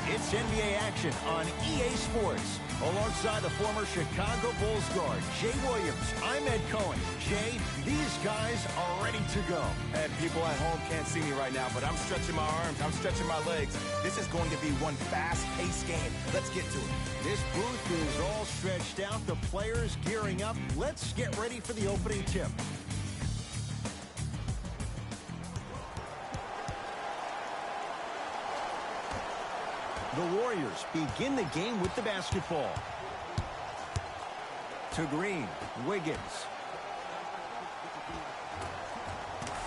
It's NBA action on EA Sports. Alongside the former Chicago Bulls guard, Jay Williams, I'm Ed Cohen. Jay, these guys are ready to go. And people at home can't see me right now, but I'm stretching my arms, I'm stretching my legs. This is going to be one fast-paced game. Let's get to it. This booth is all stretched out. The players gearing up. Let's get ready for the opening tip. The Warriors begin the game with the basketball. To Green, Wiggins.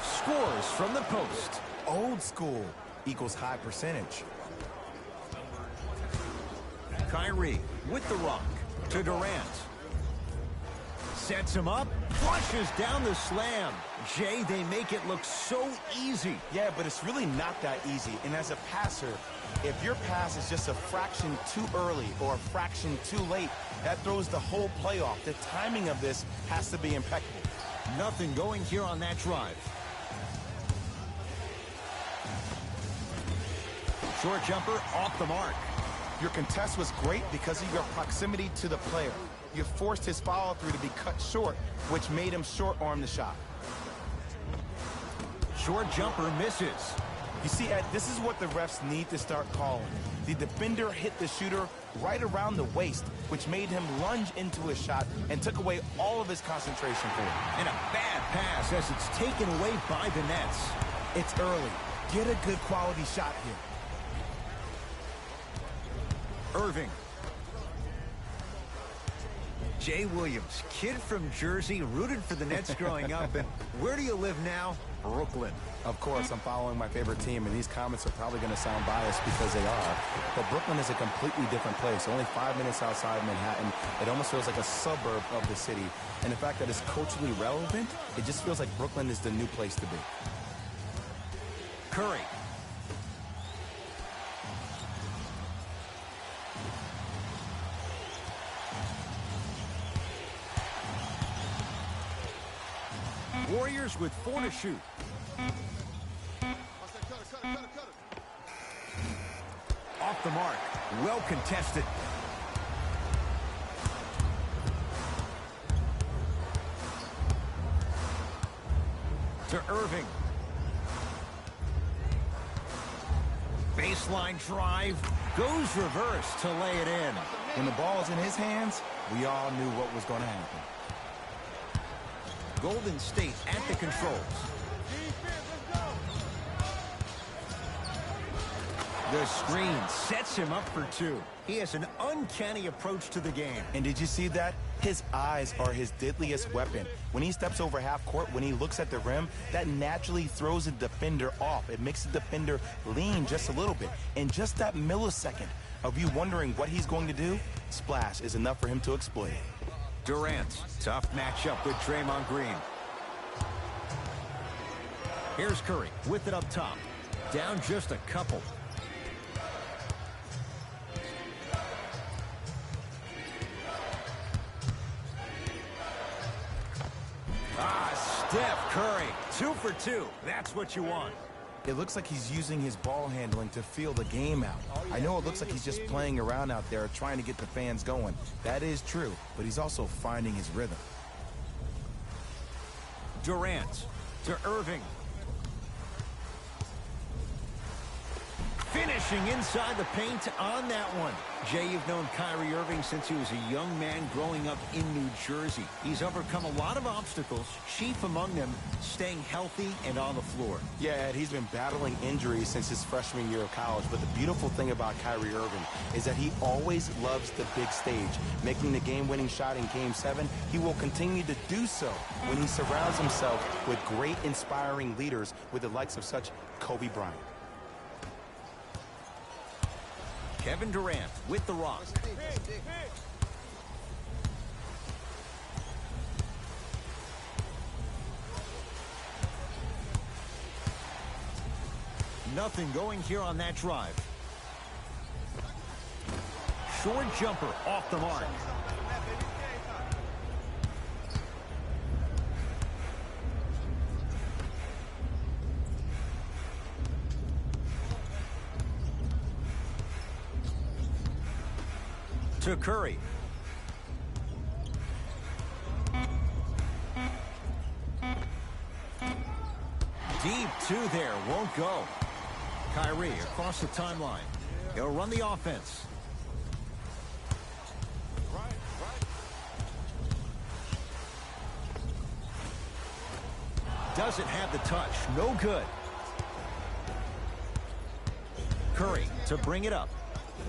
Scores from the post. Old school equals high percentage. Kyrie with the rock. To Durant. Sets him up. Flushes down the slam. Jay, they make it look so easy. Yeah, but it's really not that easy. And as a passer, if your pass is just a fraction too early or a fraction too late, that throws the whole play off. The timing of this has to be impeccable. Nothing going here on that drive. Short jumper off the mark. Your contest was great because of your proximity to the player. You forced his follow-through to be cut short, which made him short-arm the shot. Short jumper misses. You see, Ed, this is what the refs need to start calling. The defender hit the shooter right around the waist, which made him lunge into his shot and took away all of his concentration for it. And a bad pass as it's taken away by the Nets. It's early. Get a good quality shot here. Irving. Jay Williams, kid from Jersey, rooted for the Nets growing up. And where do you live now? Brooklyn. Of course, I'm following my favorite team, and these comments are probably going to sound biased because they are. But Brooklyn is a completely different place. Only 5 minutes outside Manhattan. It almost feels like a suburb of the city. And the fact that it's culturally relevant, it just feels like Brooklyn is the new place to be. Curry. Warriors with 4 to shoot. Off the mark. Well contested. To Irving. Baseline drive. Goes reverse to lay it in. When the ball is in his hands, we all knew what was going to happen. Golden State at the controls. The screen sets him up for 2. He has an uncanny approach to the game. And did you see that? His eyes are his deadliest weapon. When he steps over half court, when he looks at the rim, that naturally throws the defender off. It makes the defender lean just a little bit. And just that millisecond of you wondering what he's going to do, splash is enough for him to exploit it. Durant, tough matchup with Draymond Green. Here's Curry with it up top. Down just a couple. Steph Curry, 2 for 2. That's what you want. It looks like he's using his ball handling to feel the game out. I know it looks like he's just playing around out there trying to get the fans going. That is true, but he's also finding his rhythm. Durant to Irving. Finishing inside the paint on that one. Jay, you've known Kyrie Irving since he was a young man growing up in New Jersey. He's overcome a lot of obstacles, chief among them staying healthy and on the floor. Yeah, Ed, he's been battling injuries since his freshman year of college, but the beautiful thing about Kyrie Irving is that he always loves the big stage. Making the game-winning shot in Game 7, he will continue to do so when he surrounds himself with great, inspiring leaders with the likes of such Kobe Bryant. Kevin Durant with the rock. Nothing going here on that drive. Short jumper off the mark. To Curry. Deep two there, won't go. Kyrie across the timeline. He'll run the offense. Doesn't have the touch, no good. Curry to bring it up.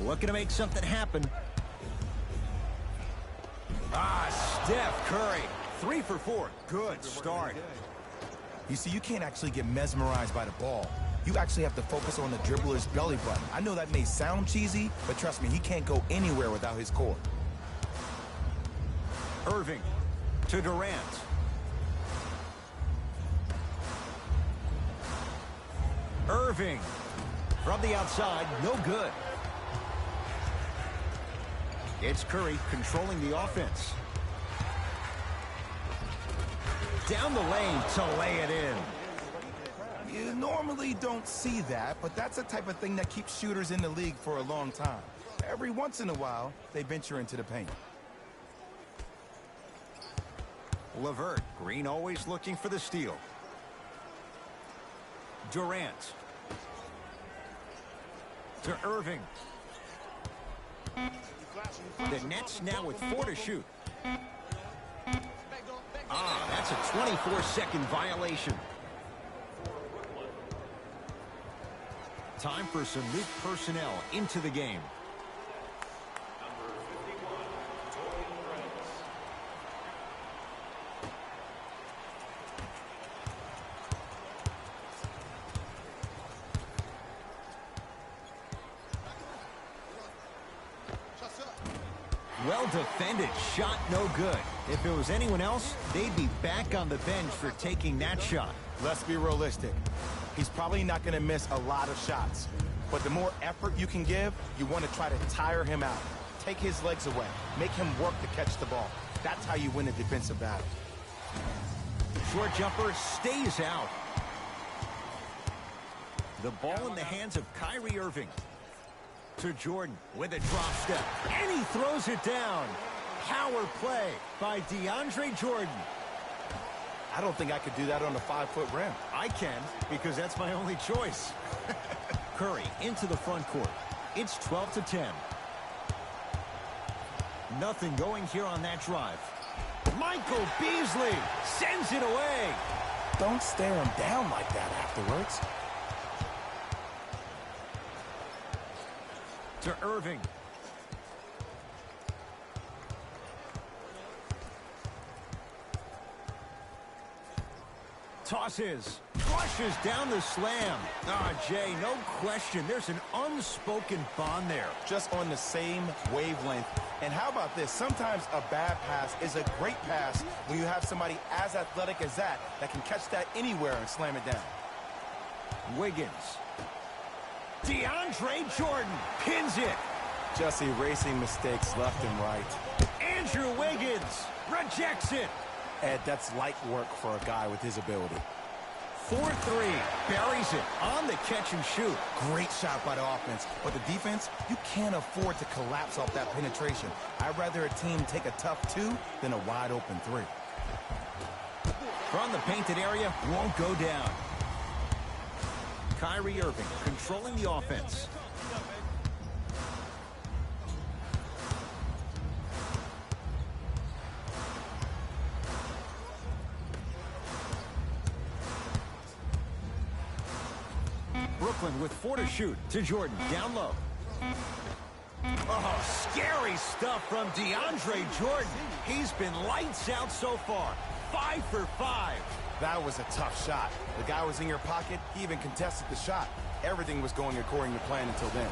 Looking to make something happen. Steph Curry, 3 for 4. Good start. You see, you can't actually get mesmerized by the ball. You actually have to focus on the dribbler's belly button. I know that may sound cheesy, but trust me, he can't go anywhere without his core. Irving to Durant. Irving from the outside, no good. It's Curry controlling the offense. Down the lane to lay it in. You normally don't see that, but that's the type of thing that keeps shooters in the league for a long time. Every once in a while, they venture into the paint. LeVert, Green always looking for the steal. Durant. To Irving. The Nets now with 4 to shoot. That's a 24-second violation. Time for some new personnel into the game. Well defended, shot no good. If it was anyone else, they'd be back on the bench for taking that shot. Let's be realistic. He's probably not going to miss a lot of shots. But the more effort you can give, you want to try to tire him out. Take his legs away. Make him work to catch the ball. That's how you win a defensive battle. Short jumper stays out. The ball in the hands of Kyrie Irving. To Jordan with a drop step. And he throws it down. Power play by DeAndre Jordan. I don't think I could do that on a 5-foot rim. I can, because that's my only choice. Curry into the front court. It's 12-10. Nothing going here on that drive. Michael Beasley sends it away. Don't stare him down like that afterwards. To Irving. Tosses. Flushes down the slam. Jay, no question. There's an unspoken bond there. Just on the same wavelength. And how about this? Sometimes a bad pass is a great pass when you have somebody as athletic as that can catch that anywhere and slam it down. Wiggins. DeAndre Jordan pins it. Just erasing mistakes left and right. Andrew Wiggins rejects it. Ed, that's light work for a guy with his ability. 4-3. Buries it on the catch and shoot. Great shot by the offense. But the defense, you can't afford to collapse off that penetration. I'd rather a team take a tough 2 than a wide open 3. From the painted area, won't go down. Kyrie Irving controlling the offense. Brooklyn with 4 to shoot. To Jordan, down low. Oh, scary stuff from DeAndre Jordan. He's been lights out so far. 5 for 5. That was a tough shot. The guy was in your pocket. He even contested the shot. Everything was going according to plan until then.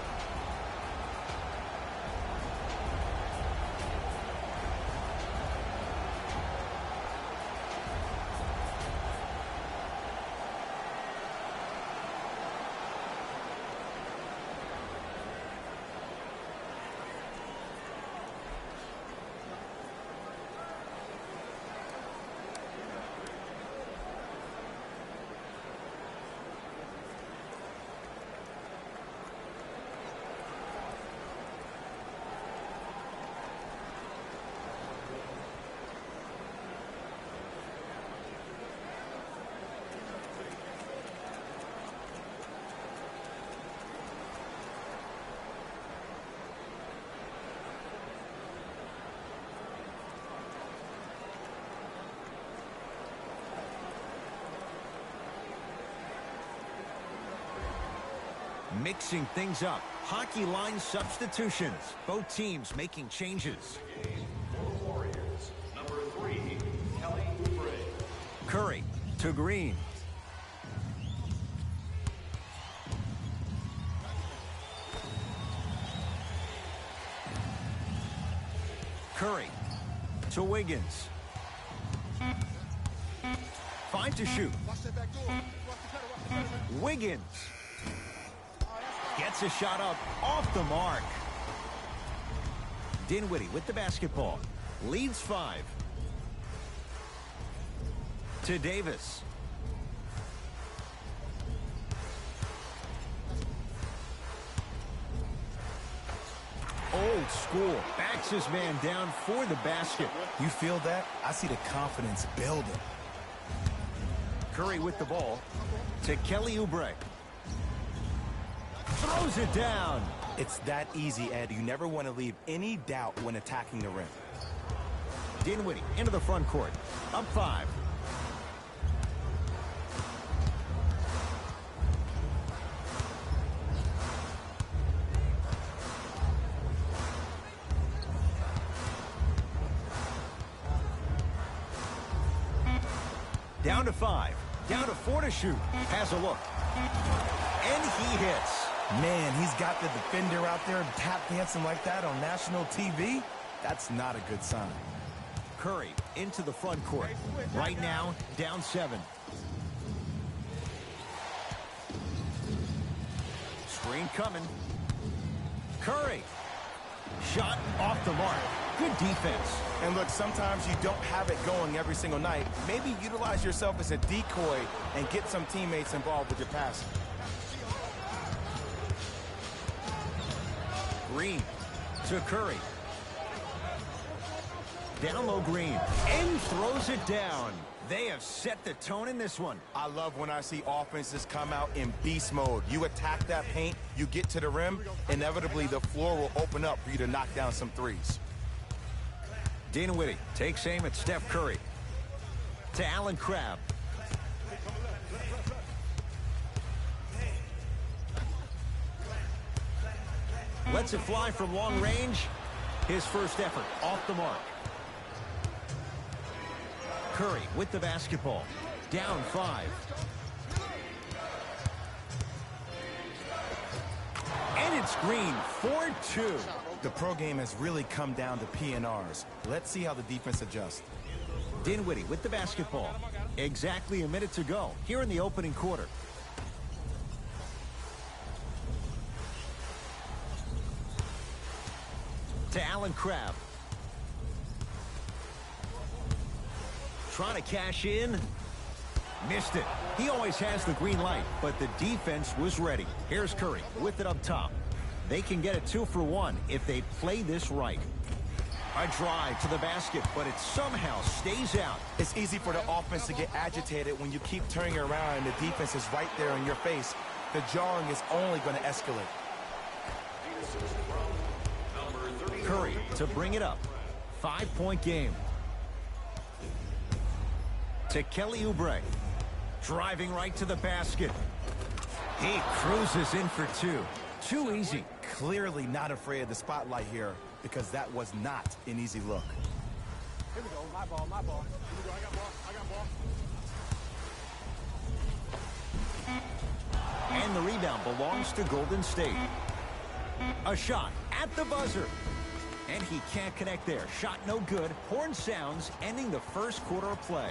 Mixing things up. Hockey line substitutions. Both teams making changes. Warriors, number 3, Kelly Oubre. Curry to Green. Curry to Wiggins. Fine to shoot. Wiggins gets a shot up off the mark. Dinwiddie with the basketball. Leads 5. To Davis. Old school. Backs his man down for the basket. You feel that? I see the confidence building. Curry with the ball. To Kelly Oubre. Throws it down. It's that easy, Ed. You never want to leave any doubt when attacking the rim. Dinwiddie into the front court. Up 5. Down to 5. Down to 4 to shoot. Has a look. And he hits. Man, he's got the defender out there tap dancing like that on national TV. That's not a good sign. Curry into the front court. Right now, down 7. Screen coming. Curry. Shot off the mark. Good defense. And look, sometimes you don't have it going every single night. Maybe utilize yourself as a decoy and get some teammates involved with your passing. Green to Curry. Down low Green. And throws it down. They have set the tone in this one. I love when I see offenses come out in beast mode. You attack that paint, you get to the rim, inevitably the floor will open up for you to knock down some threes. Dinwiddie takes aim at Steph Curry. To Allen Crabbe. Lets it fly from long range. His first effort off the mark. Curry with the basketball. Down 5. And it's Green, 4-2. The pro game has really come down to PNRs. Let's see how the defense adjusts. Dinwiddie with the basketball. Exactly a minute to go here in the opening quarter. To Allen Crabbe. Trying to cash in. Missed it. He always has the green light, but the defense was ready. Here's Curry with it up top. They can get a 2 for 1 if they play this right. A drive to the basket, but it somehow stays out. It's easy for the offense to get agitated when you keep turning around and the defense is right there in your face. The jarring is only going to escalate. Curry to bring it up. 5-point game. To Kelly Oubre. Driving right to the basket. He cruises in for 2. Too easy. Clearly not afraid of the spotlight here because that was not an easy look. Here we go. My ball. Here we go. I got ball. And the rebound belongs to Golden State. A shot at the buzzer. And he can't connect there. Shot no good. Horn sounds, ending the first quarter of play.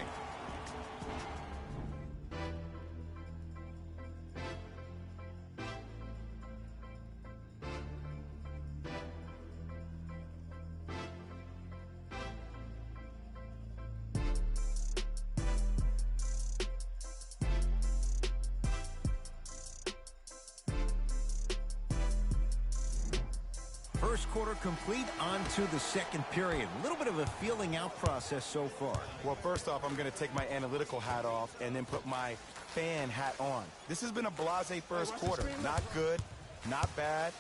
First quarter complete, on to the second period. A little bit of a feeling out process so far. Well, first off, I'm going to take my analytical hat off and then put my fan hat on. This has been a blasé first quarter. Not good, not bad.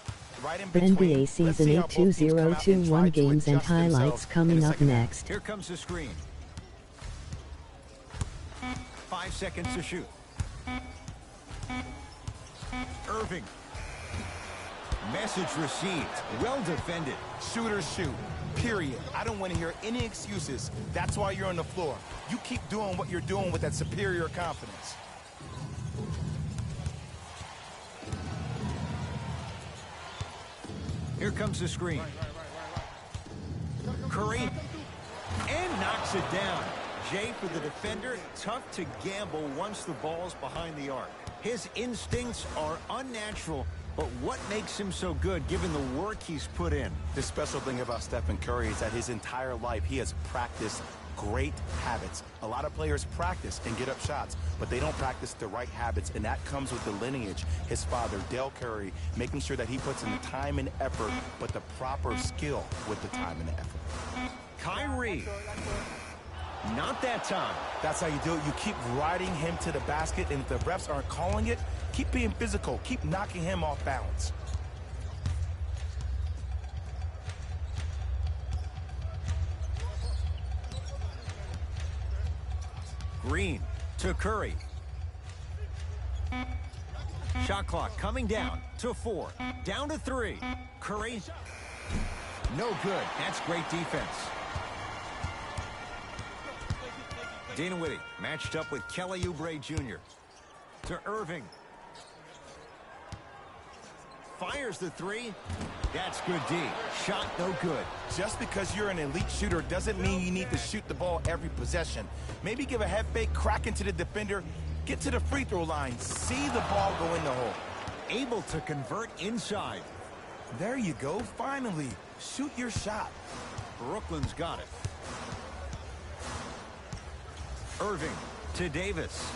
Right in between. NBA Season 8 2021 games and highlights coming up next. Here comes the screen. 5 seconds to shoot. Irving Message received. Well defended. Shooters shoot, period. I don't want to hear any excuses. That's why you're on the floor. You keep doing what you're doing with that superior confidence. Here comes the screen. Curry, and knocks it down. Jay, for the defender, tough to gamble once the ball's behind the arc. His instincts are unnatural, but what makes him so good given the work he's put in? The special thing about Stephen Curry is that his entire life he has practiced great habits. A lot of players practice and get up shots, but they don't practice the right habits, and that comes with the lineage. His father, Dell Curry, making sure that he puts in the time and effort, but the proper skill with the time and the effort. Kyrie. Not that time. That's how you do it. You keep riding him to the basket, and if the refs aren't calling it, keep being physical. Keep knocking him off balance. Green to Curry. Shot clock coming down to 4. Down to 3. Curry. No good. That's great defense. Dinwiddie matched up with Kelly Oubre Jr. to Irving. Fires the 3. That's good D. Shot no good. Just because you're an elite shooter doesn't mean you need to shoot the ball every possession. Maybe give a head fake, crack into the defender, get to the free throw line, see the ball go in the hole. Able to convert inside. There you go, finally. Shoot your shot. Brooklyn's got it. Irving to Davis.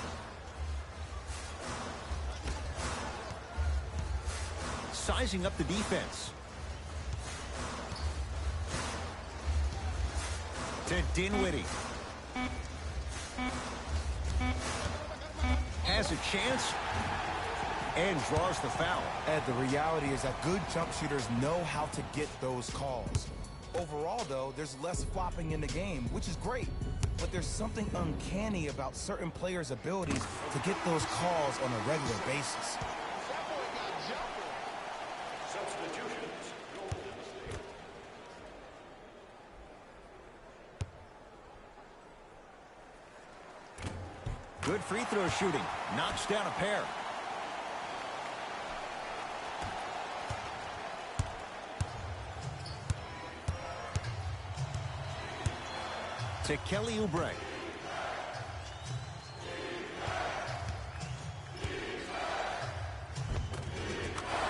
Sizing up the defense. To Dinwiddie. Has a chance and draws the foul. Ed, the reality is that good jump shooters know how to get those calls. Overall, though, there's less flopping in the game, which is great. But there's something uncanny about certain players' abilities to get those calls on a regular basis. Substitutions. Golden State. Good free throw shooting. Knocks down a pair. To Kelly Oubre.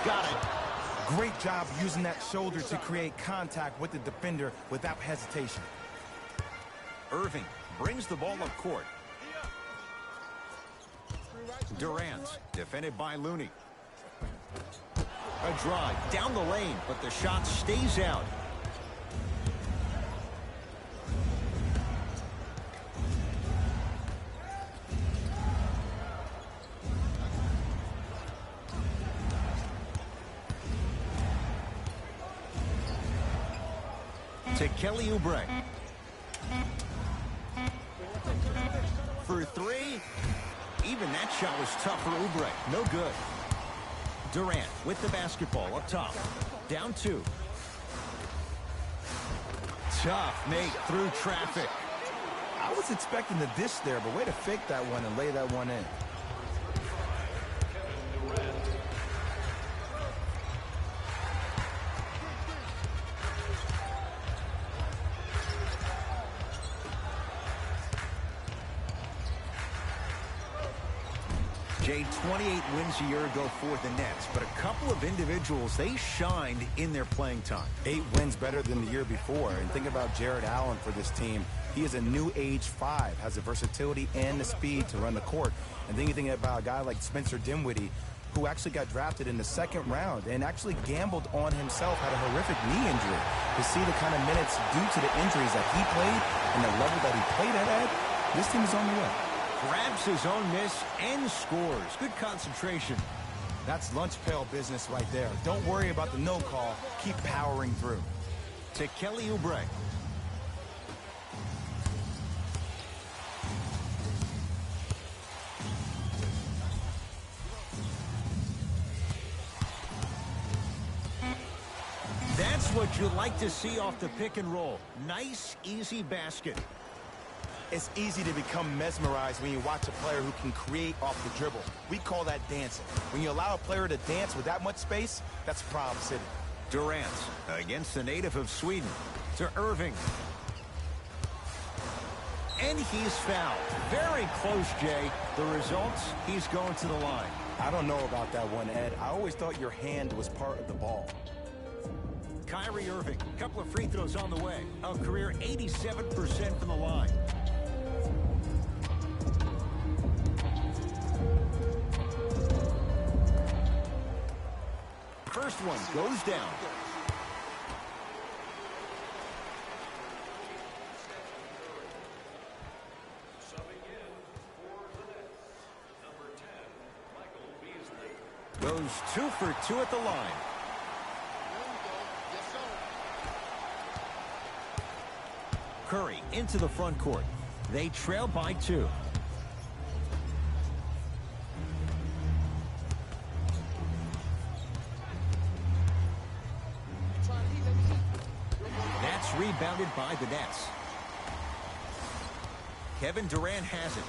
Got it. Great job using that shoulder to create contact with the defender without hesitation. Irving brings the ball up court. Durant, defended by Looney. A drive down the lane, but the shot stays out. To Kelly Oubre. For 3. Even that shot was tough for Oubre. No good. Durant with the basketball up top. Down 2. Tough make through traffic. I was expecting the dish there, but way to fake that one and lay that one in. Jay, 28 wins a year ago for the Nets, but a couple of individuals, they shined in their playing time. 8 wins better than the year before. And think about Jared Allen for this team. He is a new age 5, has the versatility and the speed to run the court. And then you think about a guy like Spencer Dinwiddie, who actually got drafted in the 2nd round and actually gambled on himself, had a horrific knee injury. To see the kind of minutes due to the injuries that he played and the level that he played at, this team is on the way. Grabs his own miss and scores. Good concentration. That's lunch pail business right there. Don't worry about the no call. Keep powering through. To Kelly Oubre. That's what you like to see off the pick and roll. Nice, easy basket. It's easy to become mesmerized when you watch a player who can create off the dribble. We call that dancing. When you allow a player to dance with that much space, that's Problem City. Durant against the native of Sweden to Irving. And he's fouled. Very close, Jay. The results, he's going to the line. I don't know about that one, Ed. I always thought your hand was part of the ball. Kyrie Irving, a couple of free throws on the way. A career 87% from the line. First one goes down. Goes 2 for 2 at the line. Curry into the front court. They trail by 2. That's rebounded by the Nets. Kevin Durant has it.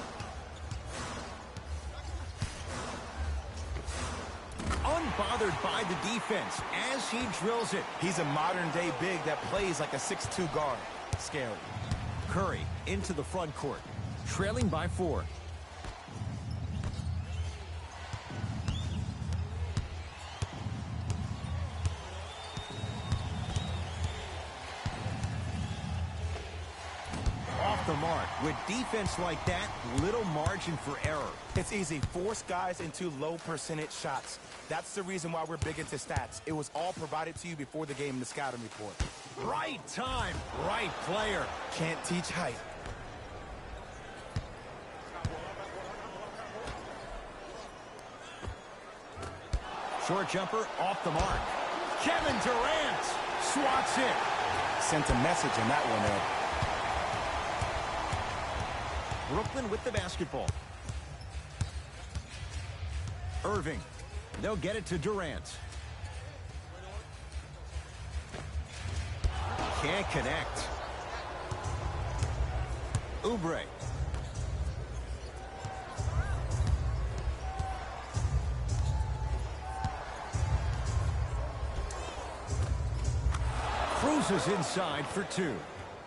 Unbothered by the defense as he drills it. He's a modern-day big that plays like a 6'2 guard. Scary. Curry into the front court, trailing by 4. Off the mark. With defense like that, little margin for error. It's easy. Force guys into low percentage shots. That's the reason why we're big into stats. It was all provided to you before the game in the scouting report. Right time, right player. Can't teach height. Short jumper off the mark. Kevin Durant swats it. Sent a message on that one, Ed. Brooklyn with the basketball. Irving. They'll get it to Durant. Can't connect. Oubre. Cruises inside for 2.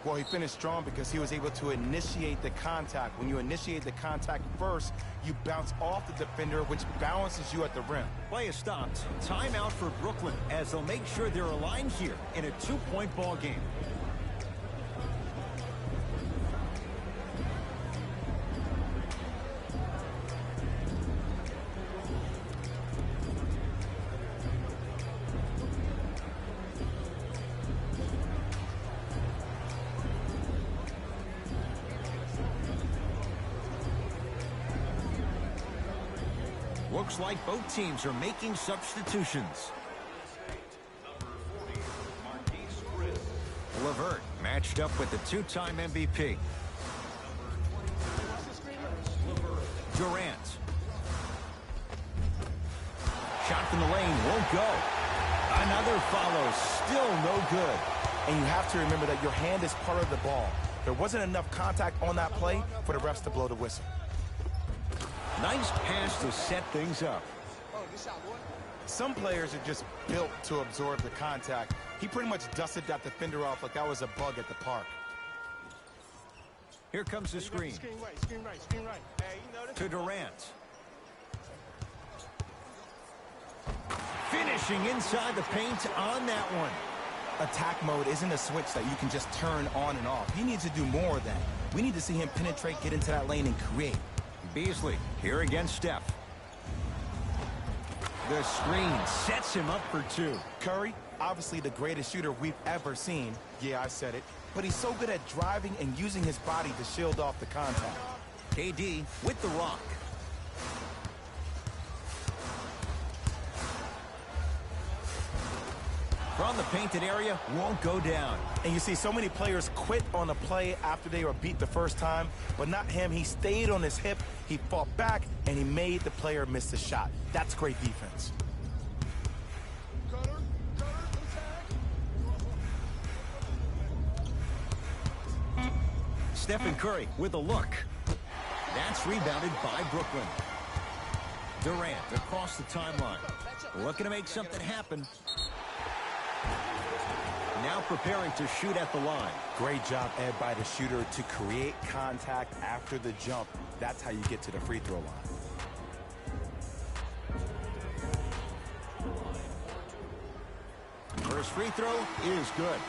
Well, he finished strong because he was able to initiate the contact. When you initiate the contact first, you bounce off the defender, which balances you at the rim. Play is stopped. Timeout for Brooklyn as they'll make sure they're aligned here in a 2-point ball game. Looks like both teams are making substitutions. LeVert matched up with the 2-time MVP. Durant. Shot from the lane won't go. Another follow, still no good. And you have to remember that your hand is part of the ball. There wasn't enough contact on that play for the refs to blow the whistle. Nice pass to set things up. Some players are just built to absorb the contact. He pretty much dusted that defender off like that was a bug at the park. Here comes the screen. Screen right. Hey, you know this. To Durant. Finishing inside the paint on that one. Attack mode isn't a switch that you can just turn on and off. He needs to do more of that. We need to see him penetrate, get into that lane, and create. Beasley here against Steph. The screen sets him up for 2. Curry, obviously the greatest shooter we've ever seen. Yeah, I said it. But he's so good at driving and using his body to shield off the contact. KD with the rock. From the painted area, won't go down. And you see so many players quit on a play after they were beat the first time, but not him. He stayed on his hip, he fought back, and he made the player miss the shot. That's great defense. Stephen Curry with a look. That's rebounded by Brooklyn. Durant across the timeline. Looking to make something happen. Now preparing to shoot at the line. Great job, Ed, by the shooter to create contact after the jump. That's how you get to the free throw line. First free throw is good.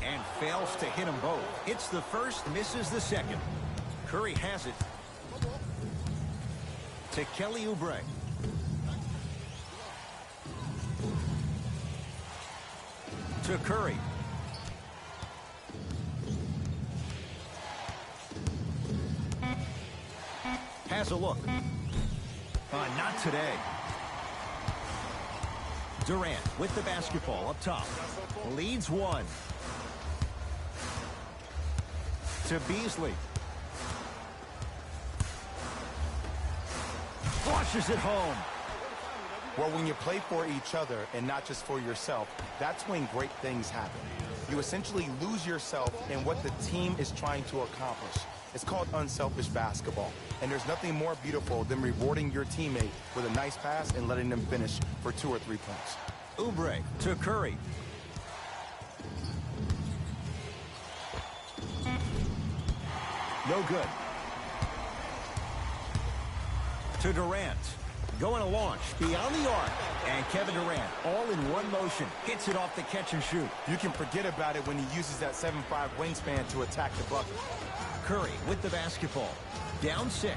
And fails to hit them both. Hits the first, misses the second. Curry has it. To Kelly Oubre. To Curry. Has a look. Not today. Durant with the basketball up top. Leads one. To Beasley. Flushes it home. Well, when you play for each other and not just for yourself, that's when great things happen. You essentially lose yourself in what the team is trying to accomplish. It's called unselfish basketball. And there's nothing more beautiful than rewarding your teammate with a nice pass and letting them finish for 2 or 3 points. Oubre to Curry. No good. To Durant. Going to launch beyond the arc. And Kevin Durant, all in one motion, hits it off the catch and shoot. You can forget about it when he uses that 7'5" wingspan to attack the bucket. Curry with the basketball. Down 6.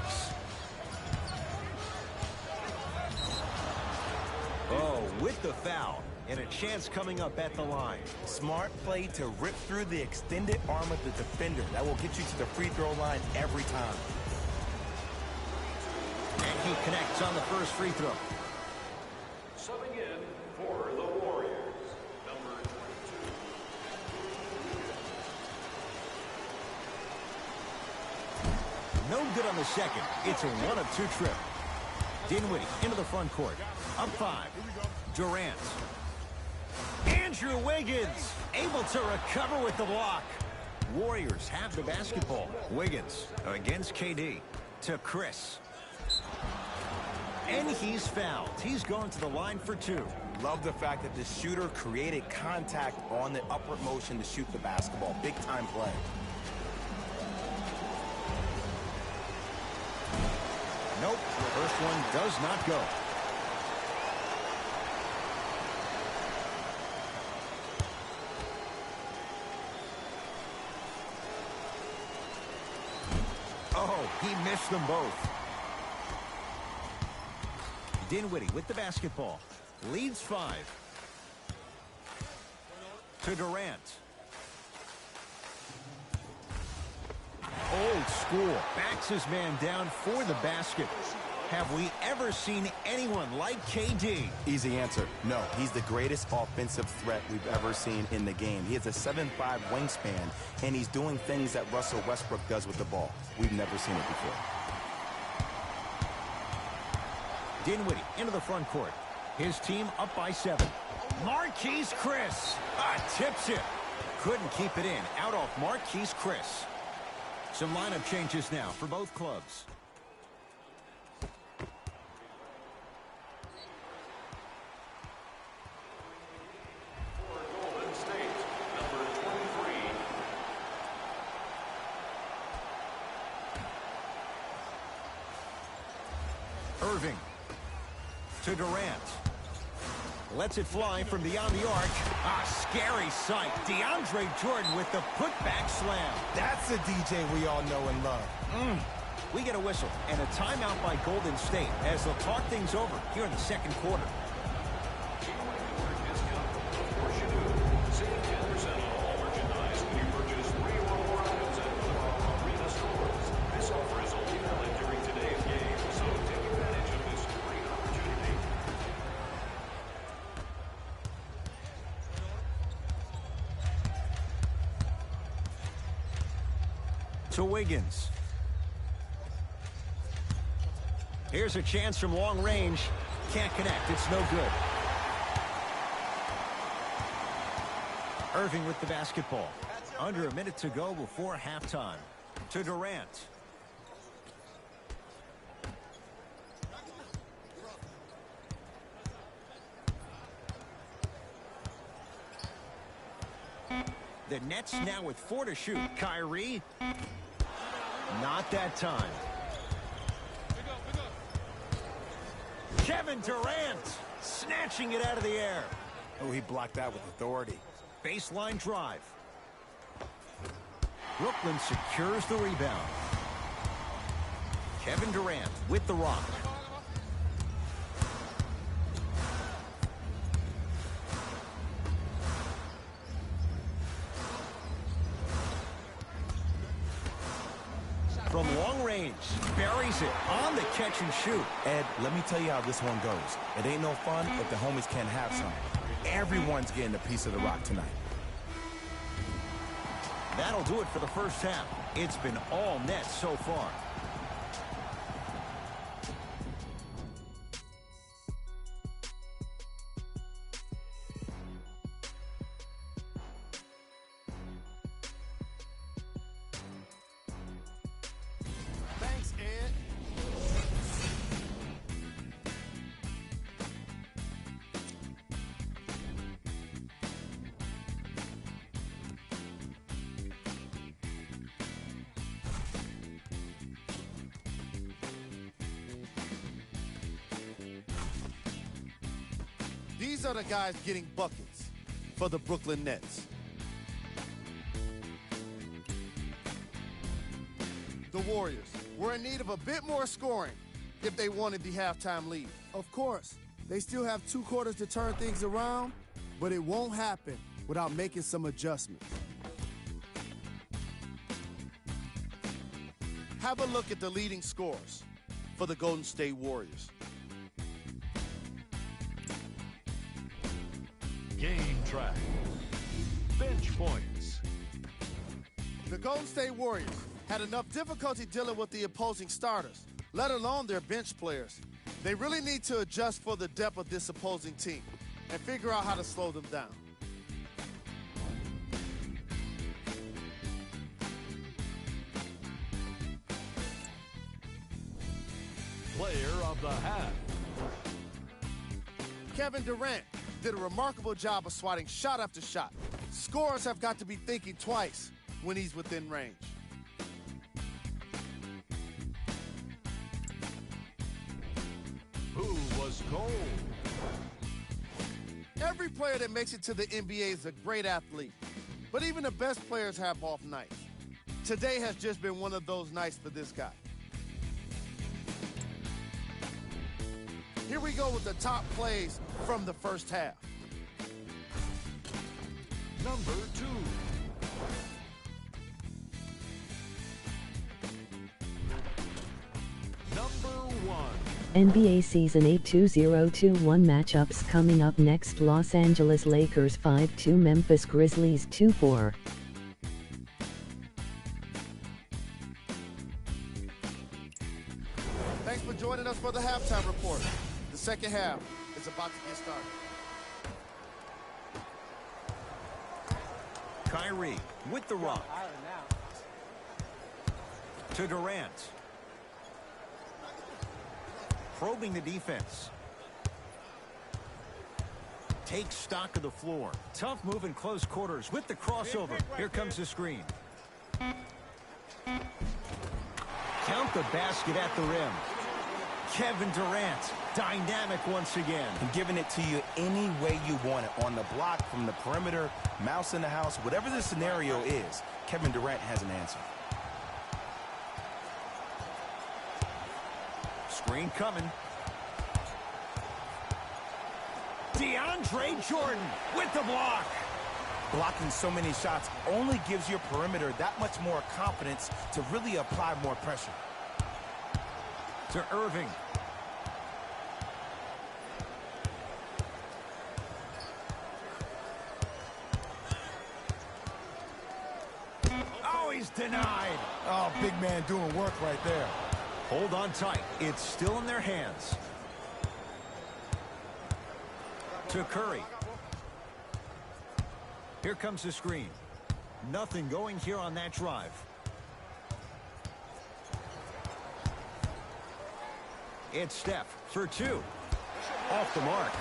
Oh, with the foul. And a chance coming up at the line. Smart play to rip through the extended arm of the defender. That will get you to the free throw line every time. And he connects on the first free throw. Subbing in for the Warriors, number 22. No good on the second. It's a 1-of-2 trip. Dinwiddie into the front court. Up 5. Durant. Andrew Wiggins able to recover with the block. Warriors have the basketball. Wiggins against KD. To Chris. And he's fouled. He's going to the line for 2. Love the fact that the shooter created contact on the upward motion to shoot the basketball. Big time play. Nope. First one does not go. Oh, he missed them both. Dinwiddie with the basketball. Leads 5. To Durant. Old school. Backs his man down for the basket. Have we ever seen anyone like KD? Easy answer. No, he's the greatest offensive threat we've ever seen in the game. He has a 7'5" wingspan, and he's doing things that Russell Westbrook does with the ball. We've never seen it before. Dinwiddie into the front court. His team up by 7. Marquise Chris. Tips it. Couldn't keep it in. Out off Marquise Chris. Some lineup changes now for both clubs. Golden State, number 23. Irving. To Durant. Lets it fly from beyond the arc. Scary sight. DeAndre Jordan with the putback slam. That's a DJ we all know and love. We get a whistle and a timeout by Golden State as they'll talk things over here in the second quarter. Save 10% on all merchandise when you purchase 3 or more items at one of our arena stores. This offer is only valid during today's game, so take advantage of this great opportunity. To Wiggins. Here's a chance from long range. Can't connect. It's no good. Irving with the basketball. Under a minute to go before halftime. To Durant. The Nets now with 4 to shoot. Kyrie. Not that time. Kevin Durant snatching it out of the air. Oh, he blocked that with authority. Baseline drive. Brooklyn secures the rebound. Kevin Durant with the rock. From long range, buries it on the catch and shoot. Ed, let me tell you how this one goes. It ain't no fun if the homies can't have some. Everyone's getting a piece of the rock tonight. That'll do it for the first half. It's been all Nets so far. Thanks, Ed. These are the guys getting buckets for the Brooklyn Nets. The Warriors were in need of a bit more scoring if they wanted the halftime lead. Of course, they still have 2 quarters to turn things around, but it won't happen without making some adjustments. Have a look at the leading scores for the Golden State Warriors. Game track. Bench points. The Golden State Warriors had enough difficulty dealing with the opposing starters, let alone their bench players. They really need to adjust for the depth of this opposing team and figure out how to slow them down. Player of the half. Kevin Durant did a remarkable job of swatting shot after shot. Scorers have got to be thinking twice when he's within range. Who was cold? Every player that makes it to the NBA is a great athlete, but even the best players have off nights. Today has just been one of those nights for this guy. Here we go with the top plays from the first half. Number 2. Number 1. NBA Season 8 2021 matchups coming up next. Los Angeles Lakers 5-2, Memphis Grizzlies 2-4. Thanks for joining us for the halftime report. The second half is about to get started. Kyrie with the rock. To Durant. Probing the defense. Takes stock of the floor. Tough move in close quarters with the crossover. Here comes the screen. Count the basket at the rim. Kevin Durant, dynamic once again. And giving it to you any way you want it. On the block, from the perimeter, mouse in the house, whatever the scenario is, Kevin Durant has an answer. Screen coming. DeAndre Jordan with the block. Blocking so many shots only gives your perimeter that much more confidence to really apply more pressure. To Irving. Oh, he's denied. Oh, big man doing work right there. Hold on tight. It's still in their hands. To Curry. Here comes the screen. Nothing going here on that drive. It's Steph for two. Off the mark.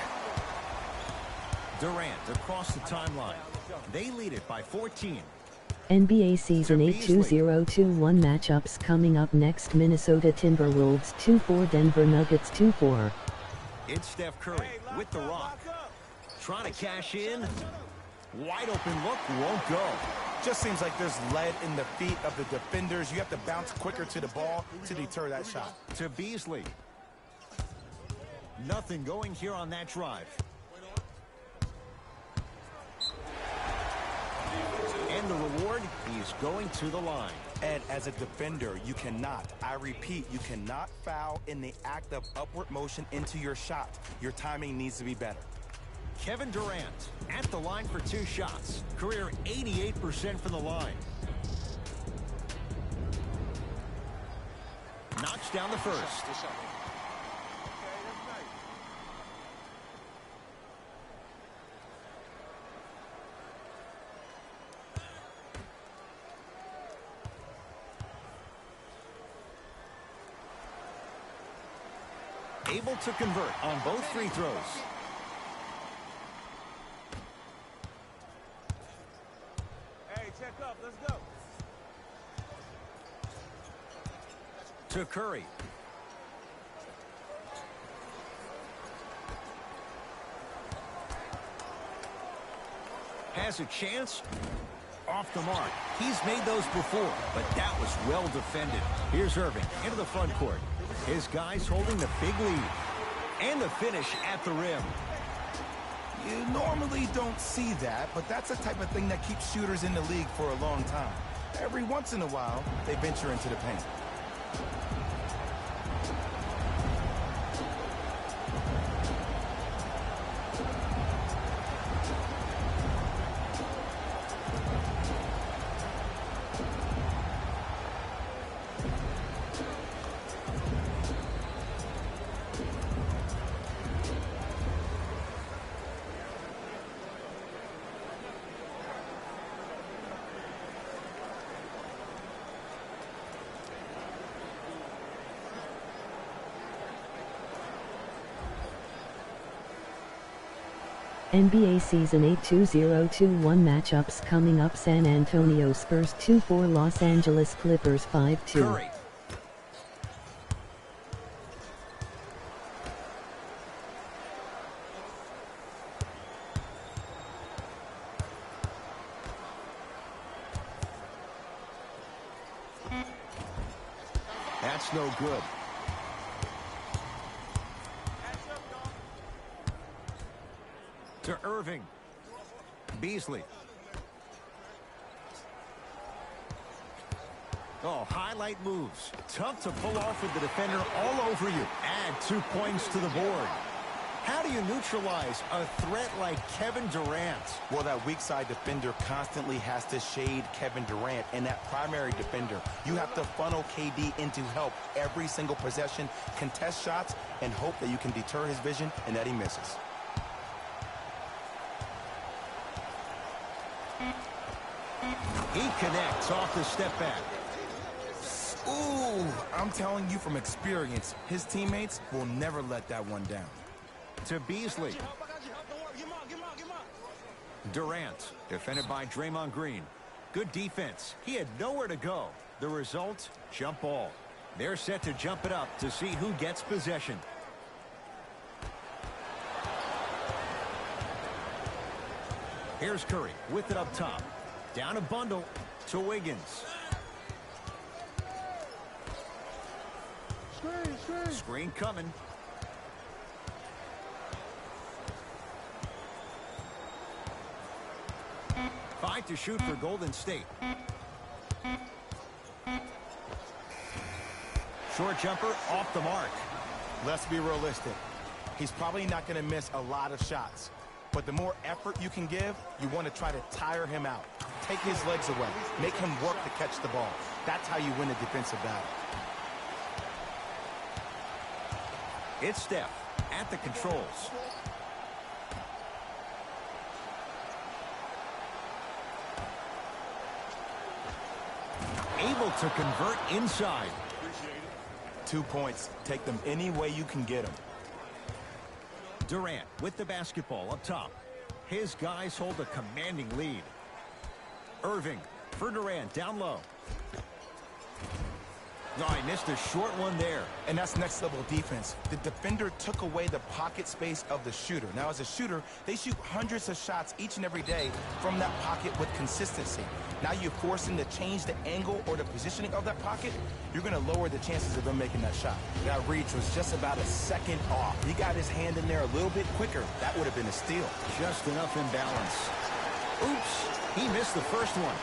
Durant across the timeline. They lead it by 14. NBA Season 8 2021 matchups coming up next. Minnesota Timberwolves 2-4, Denver Nuggets 2-4. It's Steph Curry with the rock. Trying to cash in. Wide open look, won't go. Just seems like there's lead in the feet of the defenders. You have to bounce quicker to the ball to deter that shot. To Beasley. Nothing going here on that drive. And the reward, he's going to the line. And as a defender, you cannot, I repeat, you cannot foul in the act of upward motion into your shot. Your timing needs to be better. Kevin Durant at the line for two shots. Career 88% from the line. Knocks down the first. Able to convert on both free throws. Hey, check up. Let's go. To Curry. Has a chance. Off the mark. He's made those before, but that was well defended. Here's Irving into the front court. His guys holding the big lead. And the finish at the rim. You normally don't see that, but that's the type of thing that keeps shooters in the league for a long time. Every once in a while, they venture into the paint. NBA Season 8 2021 matchups coming up. San Antonio Spurs 2-4, Los Angeles Clippers 5-2. Curry. That's no good. To Irving. Beasley. Oh, highlight moves. Tough to pull off with the defender all over you. Add 2 points to the board. How do you neutralize a threat like Kevin Durant? Well, that weak side defender constantly has to shade Kevin Durant, and that primary defender, you have to funnel KD into help every single possession, contest shots, and hope that you can deter his vision and that he misses. He connects off the step back. Ooh, I'm telling you from experience, his teammates will never let that one down. To Beasley. Durant, defended by Draymond Green. Good defense. He had nowhere to go. The result, jump ball. They're set to jump it up to see who gets possession. Here's Curry with it up top. Down a bundle to Wiggins. Screen coming. Five to shoot for Golden State. Short jumper off the mark. Let's be realistic. He's probably not going to miss a lot of shots. But the more effort you can give, you want to try to tire him out. Take his legs away. Make him work to catch the ball. That's how you win a defensive battle. It's Steph at the controls. Able to convert inside. 2 points. Take them any way you can get them. Durant with the basketball up top. His guys hold a commanding lead. Irving for Durant down low. No, I missed a short one there. And that's next level defense. The defender took away the pocket space of the shooter. Now, as a shooter, they shoot hundreds of shots each and every day from that pocket with consistency. Now you force him to change the angle or the positioning of that pocket, you're going to lower the chances of them making that shot. That reach was just about a second off. He got his hand in there a little bit quicker. That would have been a steal. Just enough imbalance. Oops, he missed the first one.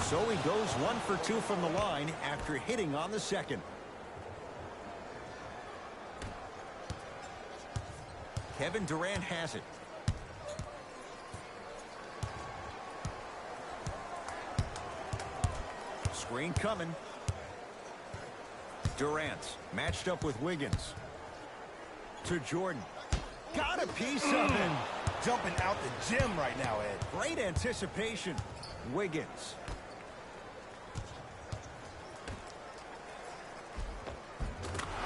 So he goes 1 for 2 from the line after hitting on the second. Kevin Durant has it. Screen coming. Durant matched up with Wiggins. To Jordan. Got a piece of him. Jumping out the gym right now, Ed. Great anticipation. Wiggins.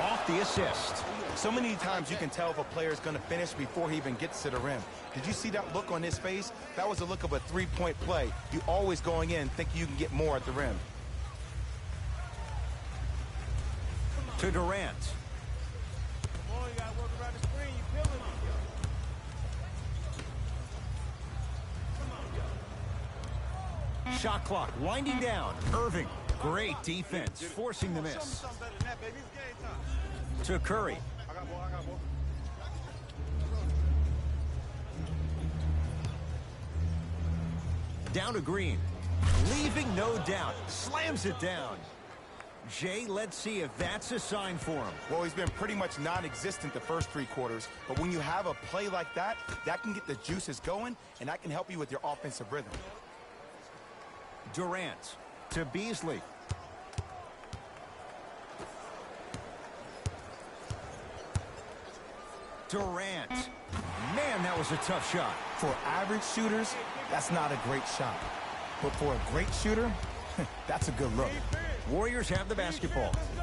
Off the assist. So many times you can tell if a player is going to finish before he even gets to the rim. Did you see that look on his face? That was a look of a three-point play. You always going in thinking you can get more at the rim. To Durant. Come on, you gotta work around the screen. You killing them. Shot clock winding down. Irving. Great defense, forcing the miss. Something better than that, baby. It's game time. To Curry. I got ball, I got ball. Down to Green. Leaving no doubt. Slams it down. Jay, let's see if that's a sign for him. Well, he's been pretty much non-existent the first 3 quarters, but when you have a play like that, that can get the juices going, and that can help you with your offensive rhythm. Durant to Beasley. Durant. Man, that was a tough shot. For average shooters, that's not a great shot. But for a great shooter, that's a good look. Warriors have the basketball. Let's go.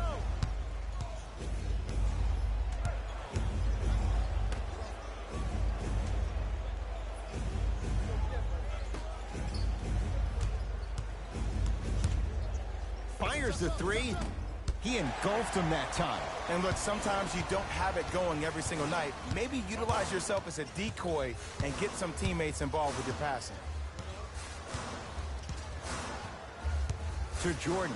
Fires the three. He engulfed him that time. And look, sometimes you don't have it going every single night. Maybe utilize yourself as a decoy and get some teammates involved with your passing. To Jordan.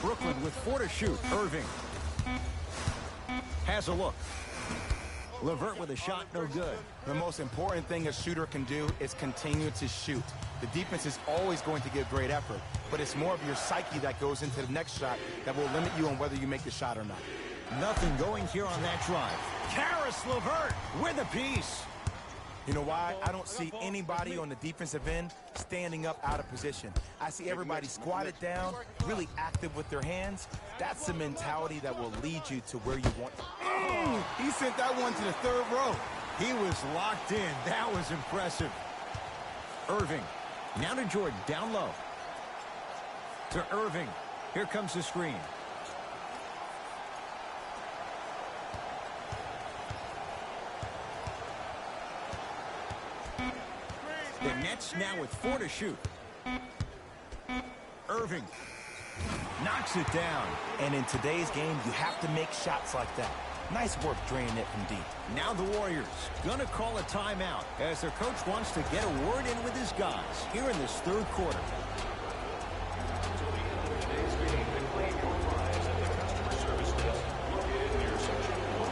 Brooklyn with 4 to shoot. Irving has a look. LeVert with a shot, no good. The most important thing a shooter can do is continue to shoot. The defense is always going to give great effort, but it's more of your psyche that goes into the next shot that will limit you on whether you make the shot or not. Nothing going here on that drive. Karis LeVert with a piece. You know why? I don't see anybody on the defensive end standing up out of position. I see everybody squatted down, really active with their hands. That's the mentality that will lead you to where you want. Oh, he sent that one to the 3rd row. He was locked in. That was impressive. Irving. Now to Jordan. Down low. To Irving. Here comes the screen. The Nets now with 4 to shoot. Irving knocks it down. And in today's game, you have to make shots like that. Nice work draining it from deep. Now the Warriors gonna call a timeout as their coach wants to get a word in with his guys here in this 3rd quarter. Until the end of today's game, and claim your prize at the customer service desk located near section 1.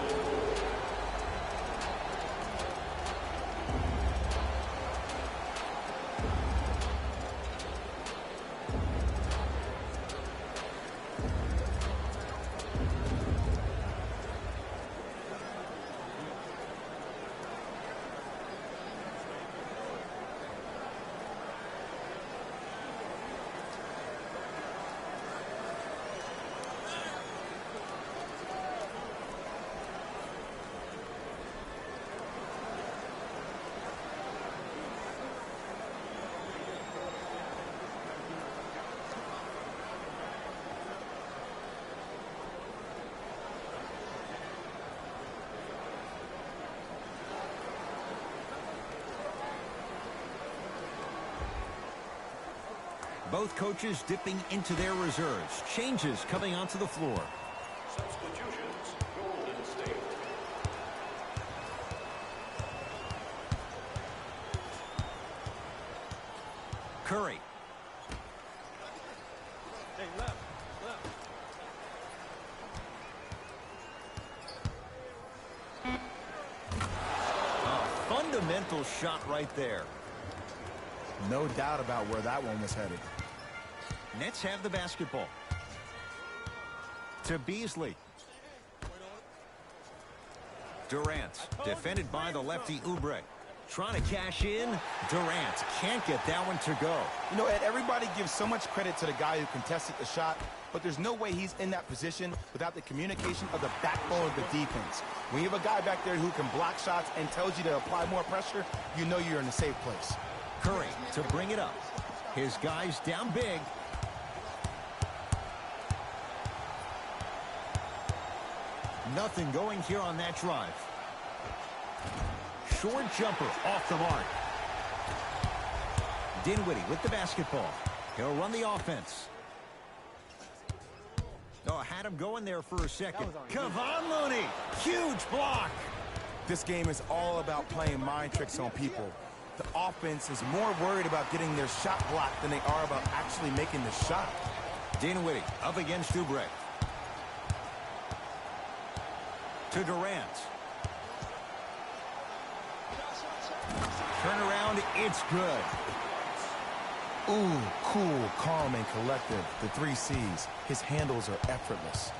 Both coaches dipping into their reserves. Changes coming onto the floor. Substitutions, Golden State. Curry. Hey, left. A fundamental shot right there. No doubt about where that one was headed. Nets have the basketball. To Beasley. Durant, defended by the lefty Oubre. Trying to cash in. Durant can't get that one to go. You know, Ed, everybody gives so much credit to the guy who contested the shot, but there's no way he's in that position without the communication of the backbone of the defense. When you have a guy back there who can block shots and tells you to apply more pressure, you know you're in a safe place. Curry to bring it up. His guys down big. Nothing going here on that drive. Short jumper off the mark. Dinwiddie with the basketball. He'll run the offense. Oh, had him going there for a second. Kevon Looney, huge block. This game is all about playing mind tricks on people. The offense is more worried about getting their shot blocked than they are about actually making the shot. Dinwiddie up against Oubre. To Durant. Turnaround, it's good. Ooh, cool, calm, and collective. The 3 C's. His handles are effortless.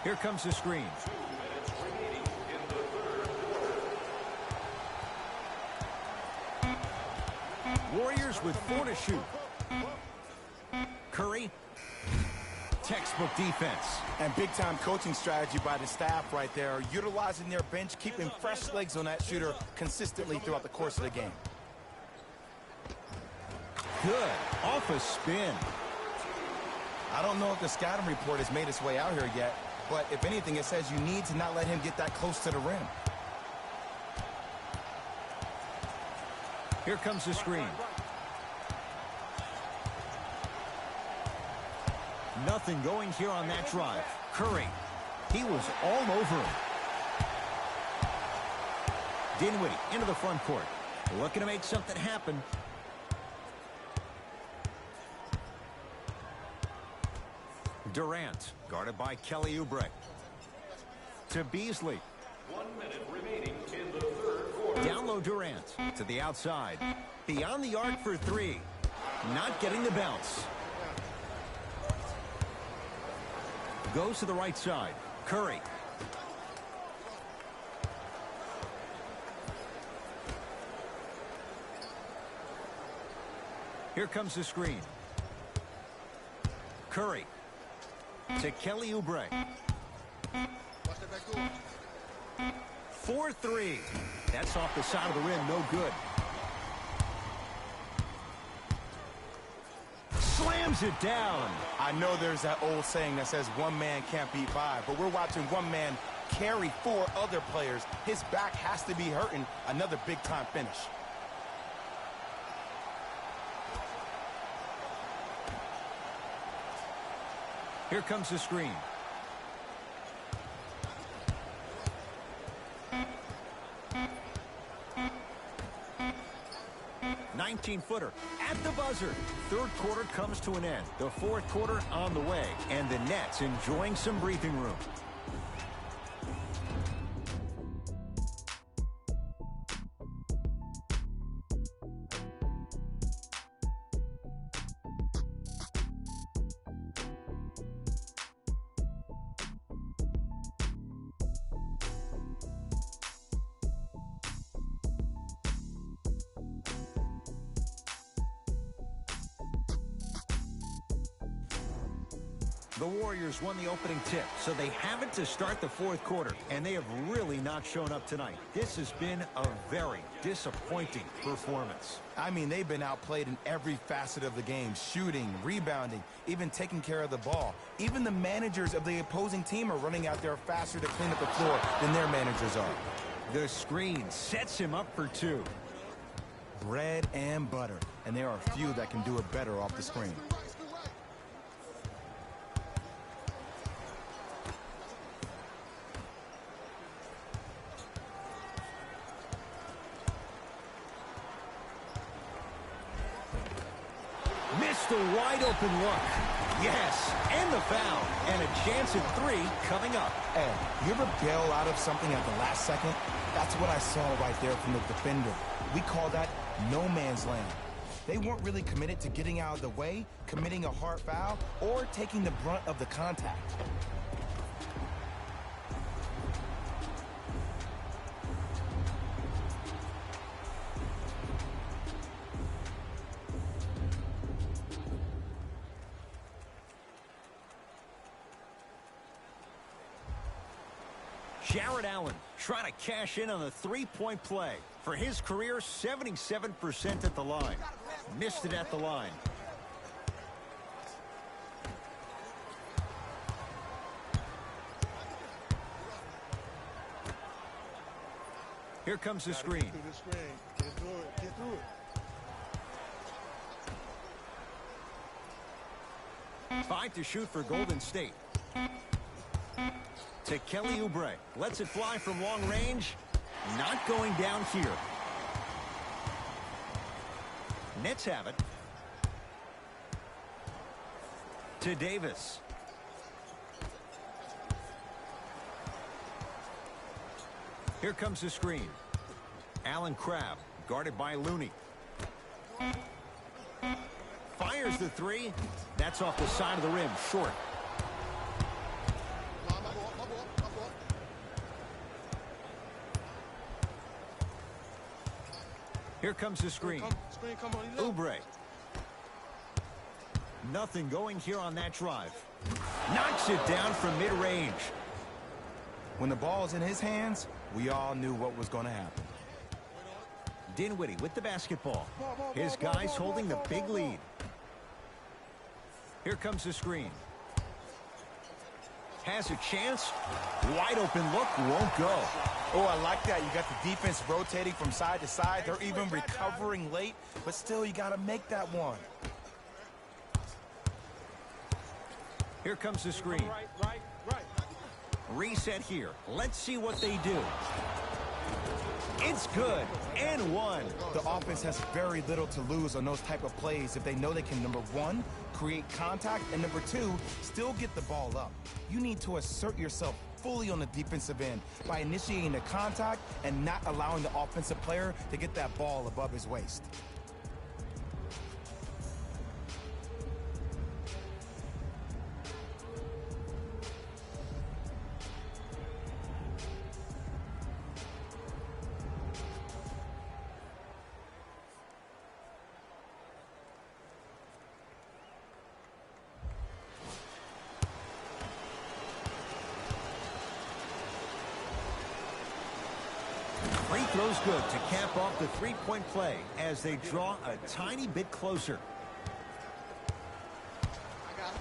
Here comes the screen. 2 minutes remaining in the third quarter. Warriors with 4 to shoot. Curry. Textbook defense. And big-time coaching strategy by the staff right there, utilizing their bench, keeping fresh legs on that shooter consistently throughout the course of the game. Good. Off a spin. I don't know if the scouting report has made its way out here yet, but if anything, it says you need to not let him get that close to the rim. Here comes the screen. Nothing going here on that drive. Curry. He was all over him. Dinwiddie into the front court. Looking to make something happen. Durant, guarded by Kelly Oubre. To Beasley. 1 minute remaining in the third quarter. Down low Durant. To the outside. Beyond the arc for 3. Not getting the bounce. Goes to the right side. Curry. Here comes the screen. Curry. To Kelly Oubre. 4-3. That's off the side of the rim. No good. Slams it down. I know there's that old saying that says one man can't beat 5, but we're watching one man carry 4 other players. His back has to be hurting. Another big-time finish. Here comes the screen. Footer at the buzzer. Third quarter comes to an end. The fourth quarter on the way, and the Nets enjoying some breathing room. The Warriors won the opening tip, so they have it to start the fourth quarter, and they have really not shown up tonight. This has been a very disappointing performance. I mean, they've been outplayed in every facet of the game, shooting, rebounding, even taking care of the ball. Even the managers of the opposing team are running out there faster to clean up the floor than their managers are. The screen sets him up for two. Bread and butter, and there are a few that can do it better off the screen. Missed a wide open look. Yes, and the foul. And a chance at three coming up. Hey, you ever bail out of something at the last second? That's what I saw right there from the defender. We call that no man's land. They weren't really committed to getting out of the way, committing a hard foul, or taking the brunt of the contact. Jarrett Allen trying to cash in on the three-point play. For his career, 77% at the line. Missed it at the line. Here comes the screen. Get through it. 5 to shoot for Golden State. To Kelly Oubre. Lets it fly from long range. Not going down here. Nets have it. To Davis. Here comes the screen. Allen Crabbe, guarded by Looney. Fires the three. That's off the side of the rim, short. Here comes the screen. Oubre. Nothing going here on that drive. Knocks it down from mid-range. When the ball's in his hands, we all knew what was going to happen. Dinwiddie with the basketball. His guys holding the big lead. Here comes the screen. Has a chance. Wide open look, won't go. Oh, I like that. You got the defense rotating from side to side. They're even recovering late, but still you got to make that one. Here comes the screen. Right. Reset here. Let's see what they do. It's good. And one. The offense has very little to lose on those type of plays if they know they can, number one, create contact, and number two, still get the ball up. You need to assert yourself fully on the defensive end by initiating the contact and not allowing the offensive player to get that ball above his waist. Free throw's good to cap off the three-point play as they draw a tiny bit closer. I got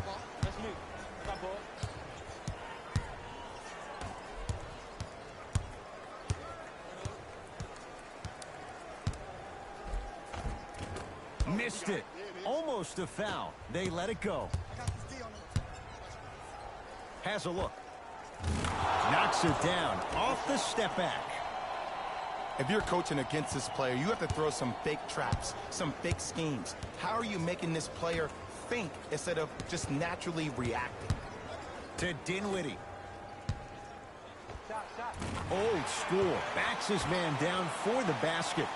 ball. That's me. I got ball. Missed it. Almost a foul. They let it go. Has a look. Knocks it down off the step back. If you're coaching against this player, you have to throw some fake traps, some fake schemes. How are you making this player think instead of just naturally reacting? To Dinwiddie. Old school. Backs his man down for the basket.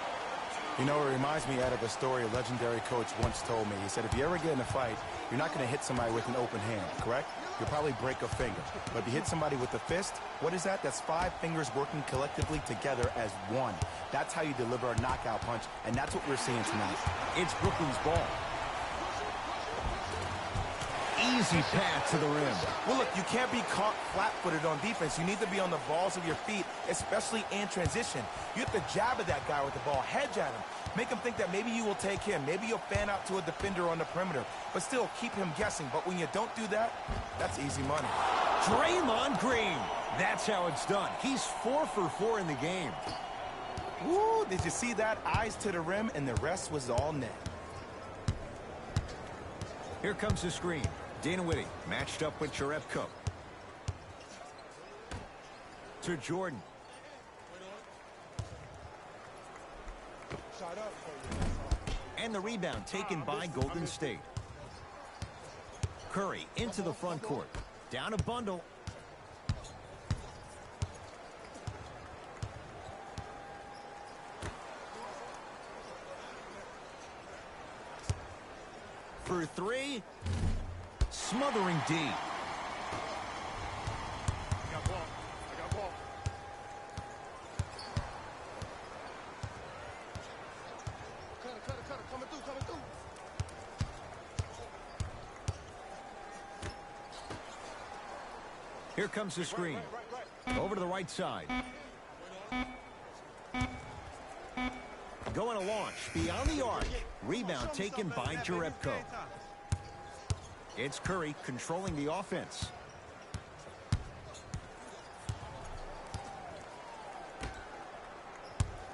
You know, it reminds me out of a story a legendary coach once told me. He said, if you ever get in a fight, you're not going to hit somebody with an open hand, correct? You'll probably break a finger. But if you hit somebody with a fist, what is that? That's 5 fingers working collectively together as one. That's how you deliver a knockout punch, and that's what we're seeing tonight. It's Brooklyn's ball. easy path to the rim. Well, look, you can't be caught flat-footed on defense. You need to be on the balls of your feet, especially in transition. You have to jab at that guy with the ball, hedge at him. Make him think that maybe you will take him. Maybe you'll fan out to a defender on the perimeter. But still, keep him guessing. But when you don't do that, that's easy money. Draymond Green. That's how it's done. He's 4 for 4 in the game. Woo, did you see that? Eyes to the rim, and the rest was all net. Here comes the screen. Dinwiddie matched up with Jerebko. To Jordan. And the rebound taken by Golden State. Curry into the front court. Down a bundle. For 3. Smothering D. I got ball. I got ball. Cutter. Coming through. Here comes the screen. Over to the right side. Going to launch beyond the arc. Rebound taken by Jerebko. It's Curry controlling the offense.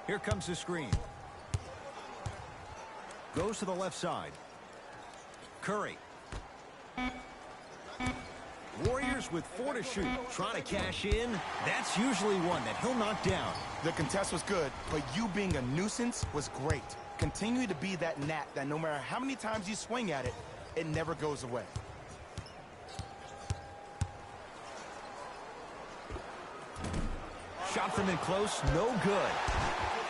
Here comes the screen. Goes to the left side. Curry. Warriors with 4 to shoot. Trying to cash in. That's usually one that he'll knock down. The contest was good, but you being a nuisance was great. Continue to be that gnat that no matter how many times you swing at it, it never goes away. Shot from in close, no good.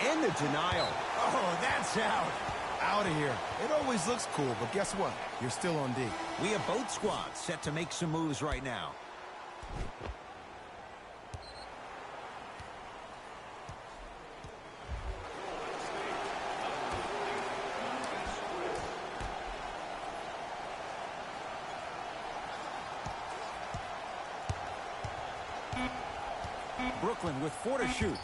And the denial. Oh, that's out. Out of here. It always looks cool, but guess what? You're still on D. We have both squads set to make some moves right now. Brooklyn with 4 to shoot.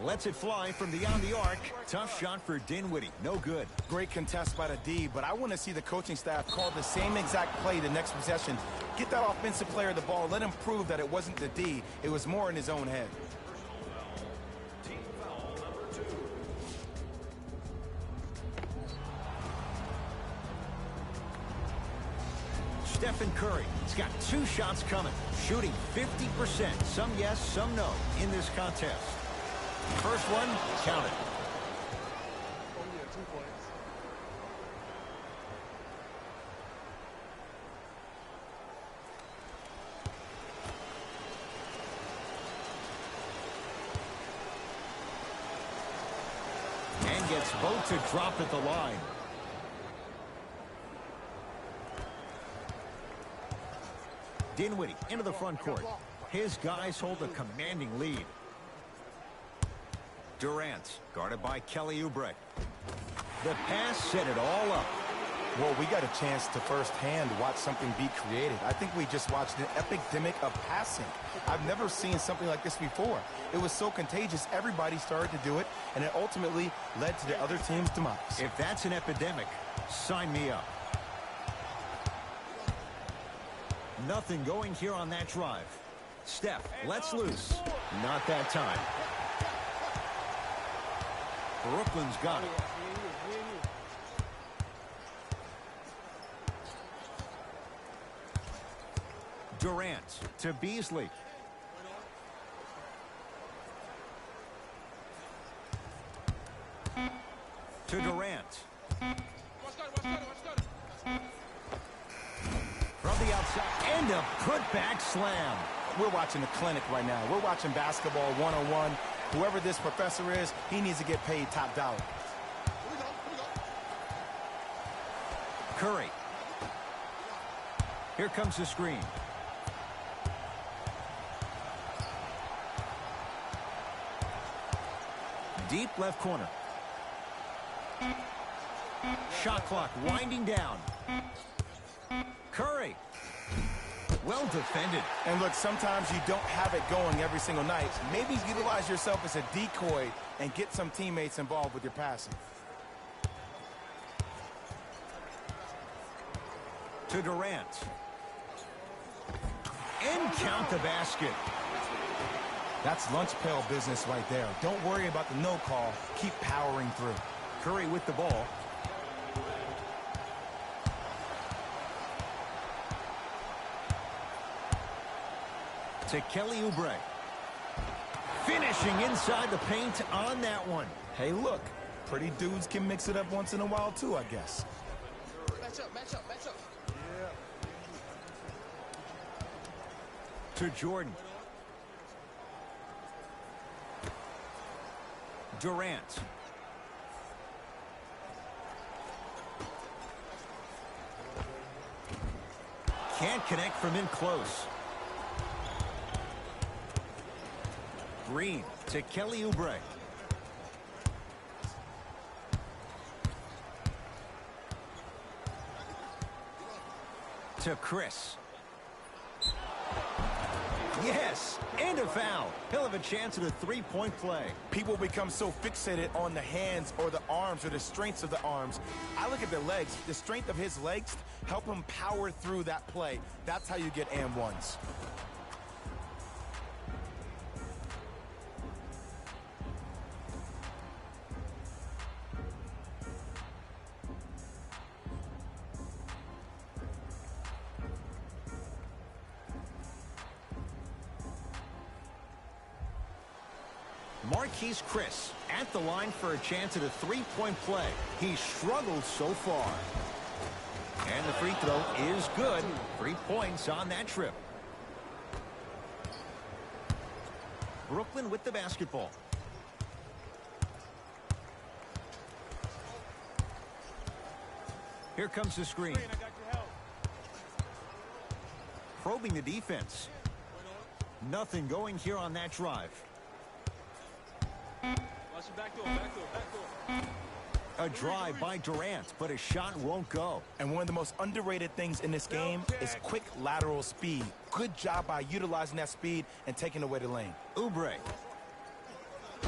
Lets it fly from beyond the arc. Tough shot for Dinwiddie. No good. Great contest by the D, but I want to see the coaching staff call the same exact play the next possession. Get that offensive player the ball. Let him prove that it wasn't the D. It was more in his own head. Team foul number 2. Stephen Curry. He's got 2 shots coming. Shooting 50%. Some yes, some no in this contest. First one, counted. Oh, yeah, 2 points. And gets both to drop at the line. Dinwiddie into the front court. His guys hold a commanding lead. Durant, guarded by Kelly Oubre. The pass set it all up. Well, we got a chance to firsthand watch something be created. I think we just watched an epidemic of passing. I've never seen something like this before. It was so contagious, everybody started to do it, and it ultimately led to the other team's demise. If that's an epidemic, sign me up. Nothing going here on that drive. Steph, lets loose. Not that time. Brooklyn's got it. Durant to Beasley. To Durant. From the outside. And a putback slam. We're watching a clinic right now. We're watching basketball one-on-one. Whoever this professor is, he needs to get paid top dollar. Curry. Here comes the screen. Deep left corner. Shot clock winding down. Curry. Well defended. And look, sometimes you don't have it going every single night. Maybe utilize yourself as a decoy and get some teammates involved with your passing. To Durant. And count the basket. That's lunch pail business right there. Don't worry about the no call. Keep powering through. Curry with the ball. To Kelly Oubre. Finishing inside the paint on that one. Hey, look. Pretty dudes can mix it up once in a while, too, I guess. Match up, match up, match up. To Jordan. Durant. Can't connect from in close. Green to Kelly Oubre. To Chris. Yes, and a foul. He'll have a chance at a three-point play. People become so fixated on the hands or the arms or the strengths of the arms. I look at the legs. The strength of his legs help him power through that play. That's how you get and ones. Marquise Chris at the line for a chance at a three-point play. He struggled so far. And the free throw is good. 3 points on that trip. Brooklyn with the basketball. Here comes the screen. Probing the defense. Nothing going here on that drive. A drive by Durant, but a shot won't go. And one of the most underrated things in this game is quick lateral speed. Good job by utilizing that speed and taking away the lane. Oubre.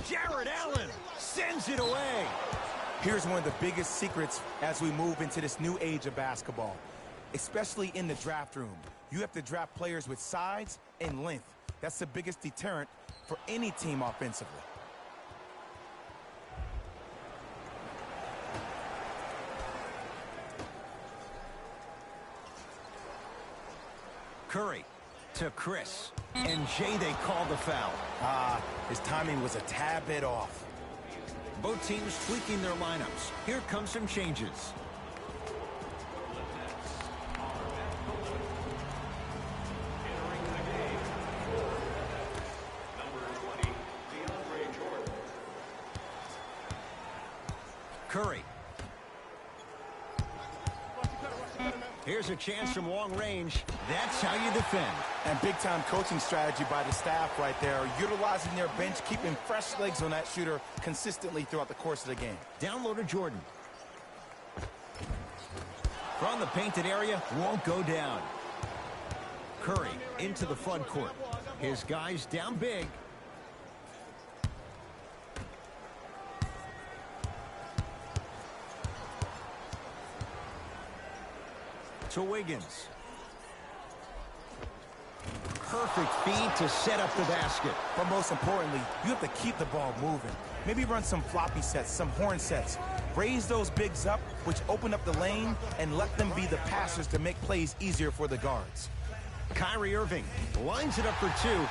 Jared Allen sends it away. Here's one of the biggest secrets as we move into this new age of basketball, especially in the draft room. You have to draft players with size and length. That's the biggest deterrent for any team offensively. Curry to Chris. And Jay, they call the foul. His timing was a tad bit off. Both teams tweaking their lineups. Here come some changes. Curry. Here's a chance from long range. That's how you defend. And big-time coaching strategy by the staff right there, utilizing their bench, keeping fresh legs on that shooter consistently throughout the course of the game. Down low to Jordan. From the painted area, won't go down. Curry into the front court. His guys down big. To Wiggins. Perfect feed to set up the basket. But most importantly, you have to keep the ball moving. Maybe run some floppy sets, some horn sets. Raise those bigs up, which open up the lane, and let them be the passers to make plays easier for the guards. Kyrie Irving lines it up for two.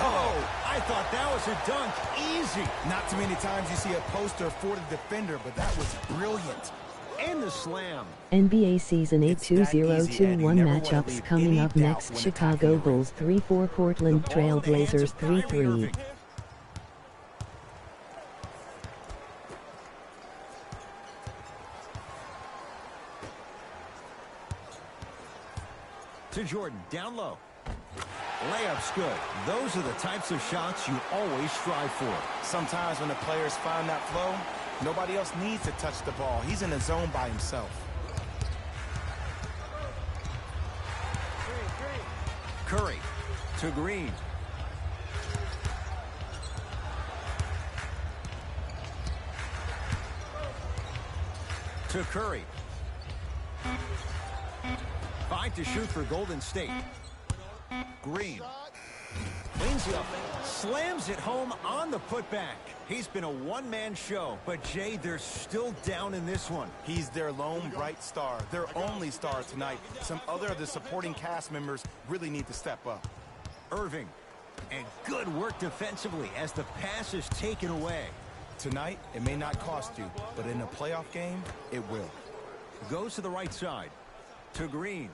Oh, I thought that was a dunk. Easy. Not too many times you see a poster for the defender, but that was brilliant. And the slam. NBA Season 8 2021 matchups coming up next. Chicago Bulls 3-4, Portland Trail Blazers 3-3. To Jordan, down low. Layup's good. Those are the types of shots you always strive for. Sometimes when the players find that flow, nobody else needs to touch the ball. He's in the zone by himself. Curry to Green. To Curry. 5 to shoot for Golden State. Green. Cleans it up, slams it home on the putback. He's been a one-man show, but Jay, they're still down in this one. He's their lone bright star, their only star tonight. Some other of the supporting cast members really need to step up. Irving. And good work defensively as the pass is taken away. Tonight, it may not cost you, but in a playoff game, it will. Goes to the right side. To Green.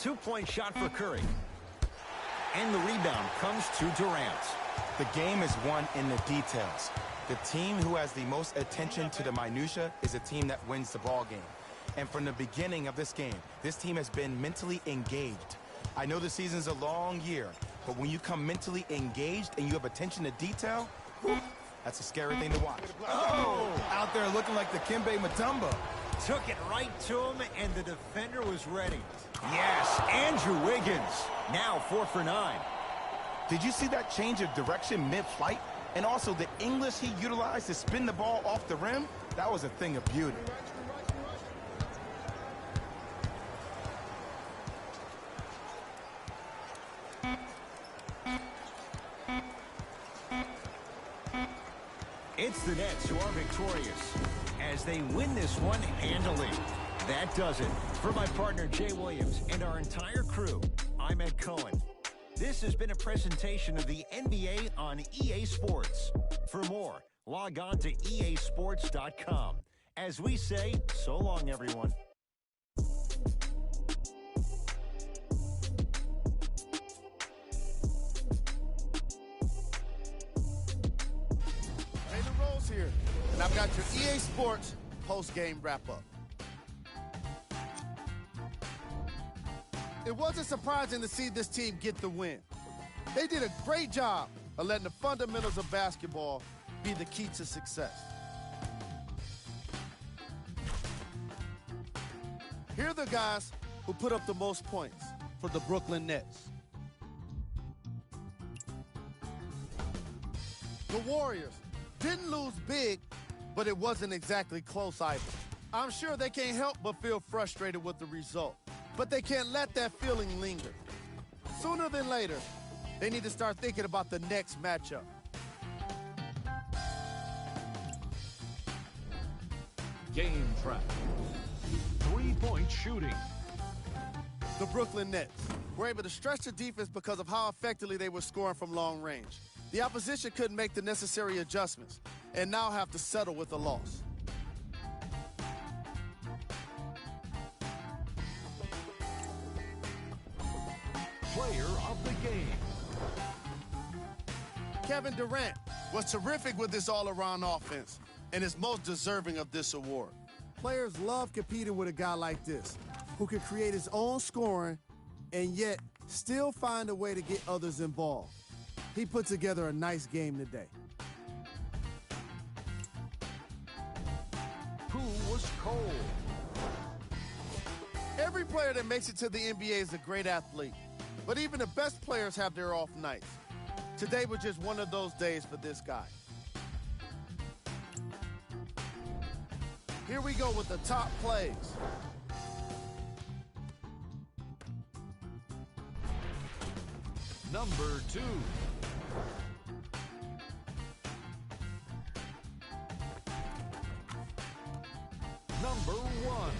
Two-point shot for Curry. And the rebound comes to Durant. The game is won in the details. The team who has the most attention to the minutia is a team that wins the ball game. And from the beginning of this game, this team has been mentally engaged. I know the season's a long year, but when you come mentally engaged and you have attention to detail, whew, that's a scary thing to watch. Oh! Out there looking like the Kimbe Mutombo. Took it right to him, and the defender was ready. Yes, Andrew Wiggins. Now 4 for 9. Did you see that change of direction mid-flight? And also the English he utilized to spin the ball off the rim? That was a thing of beauty. It's the Nets who are victorious as they win this one handily. That does it. For my partner, Jay Williams, and our entire crew, I'm Ed Cohen. This has been a presentation of the NBA on EA Sports. For more, log on to easports.com. As we say, so long, everyone. Taylor Rose here, and I've got your EA Sports post-game wrap-up. It wasn't surprising to see this team get the win. They did a great job of letting the fundamentals of basketball be the key to success. Here are the guys who put up the most points for the Brooklyn Nets. The Warriors didn't lose big, but it wasn't exactly close either. I'm sure they can't help but feel frustrated with the result, but they can't let that feeling linger. Sooner than later, they need to start thinking about the next matchup. Game track. 3-point shooting. The Brooklyn Nets were able to stretch the defense because of how effectively they were scoring from long range. The opposition couldn't make the necessary adjustments and now have to settle with a loss. Player of the game. Kevin Durant was terrific with this all-around offense and is most deserving of this award. Players love competing with a guy like this, who can create his own scoring and yet still find a way to get others involved. He put together a nice game today. Who was cold? Every player that makes it to the NBA is a great athlete, but even the best players have their off nights. Today was just one of those days for this guy. Here we go with the top plays. Number 2. Number 1.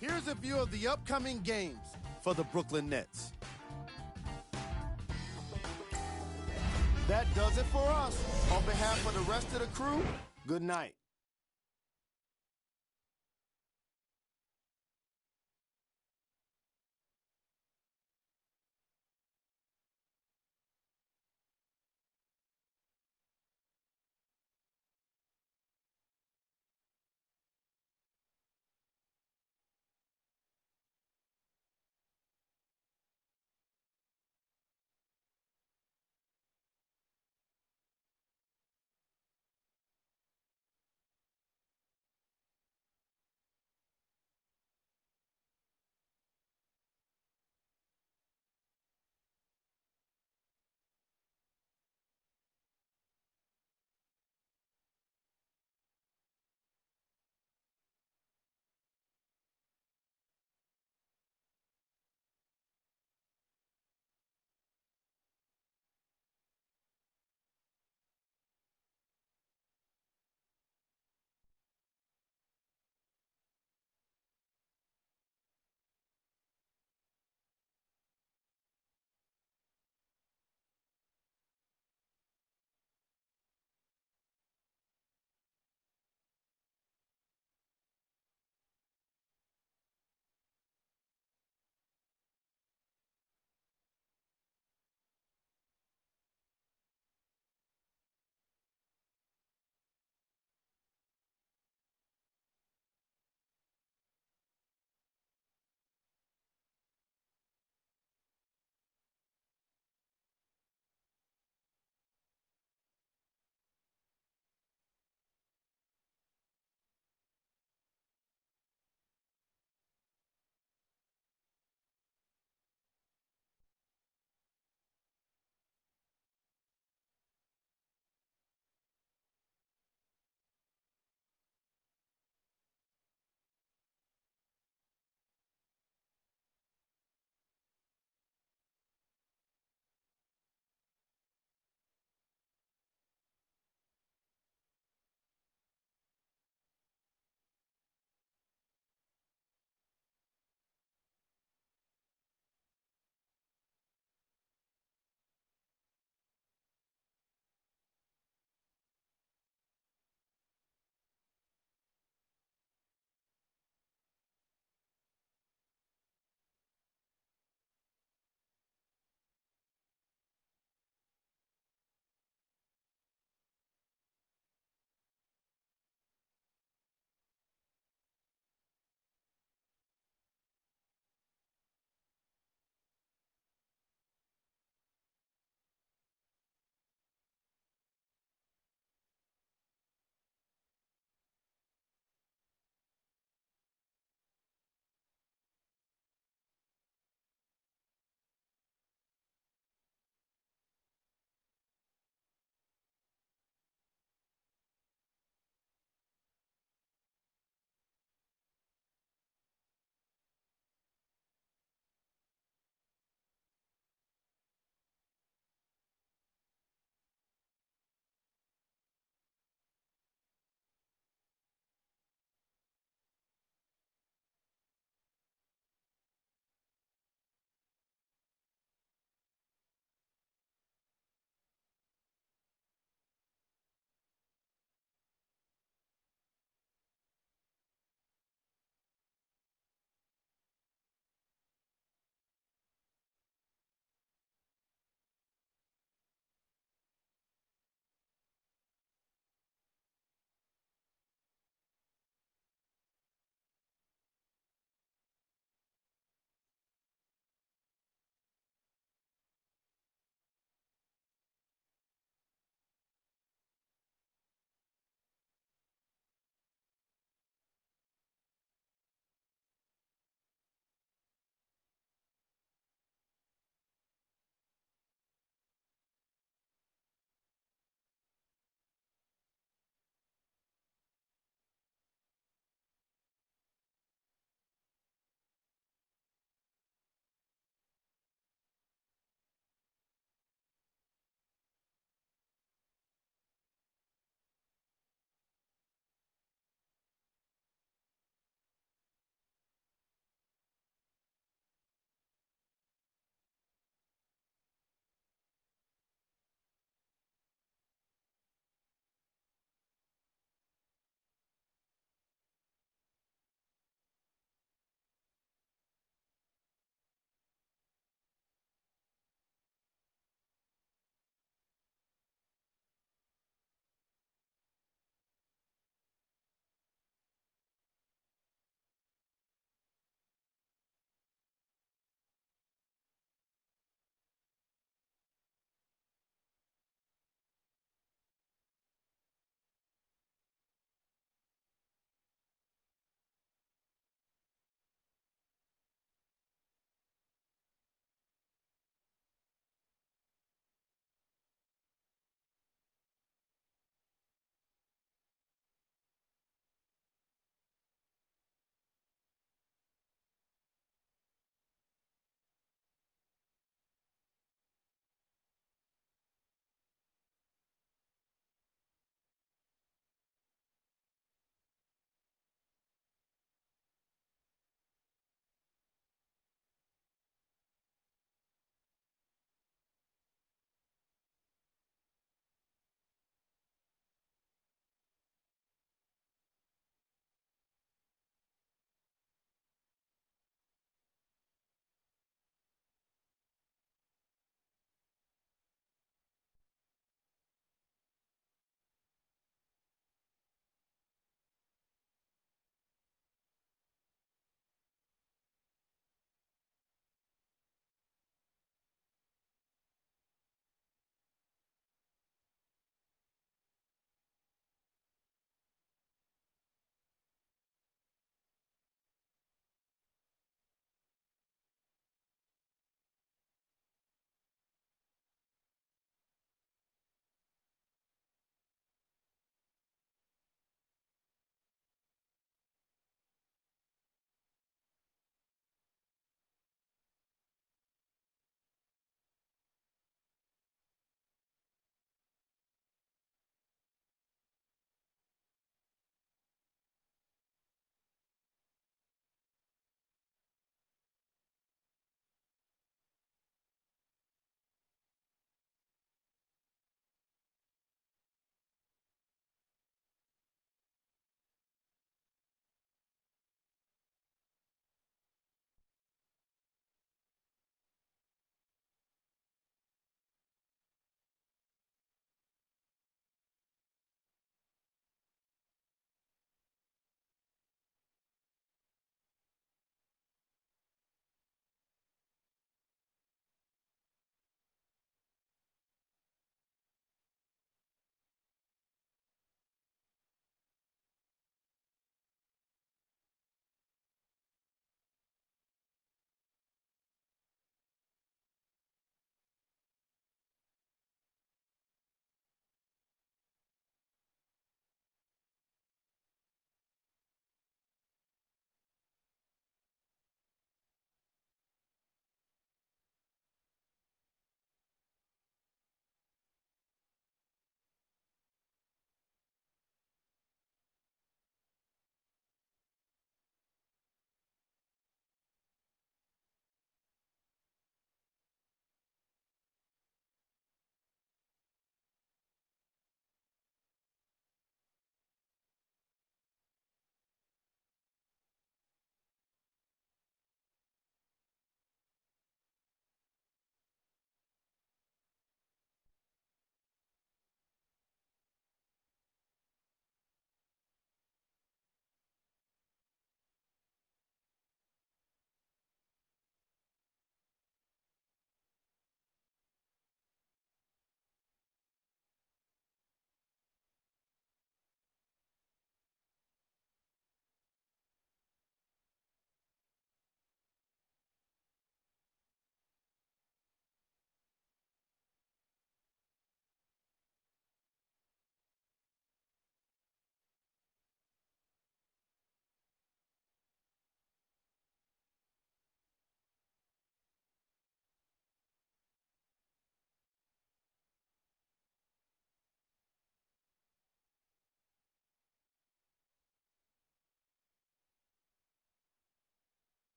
Here's a view of the upcoming games for the Brooklyn Nets. That does it for us. On behalf of the rest of the crew, good night.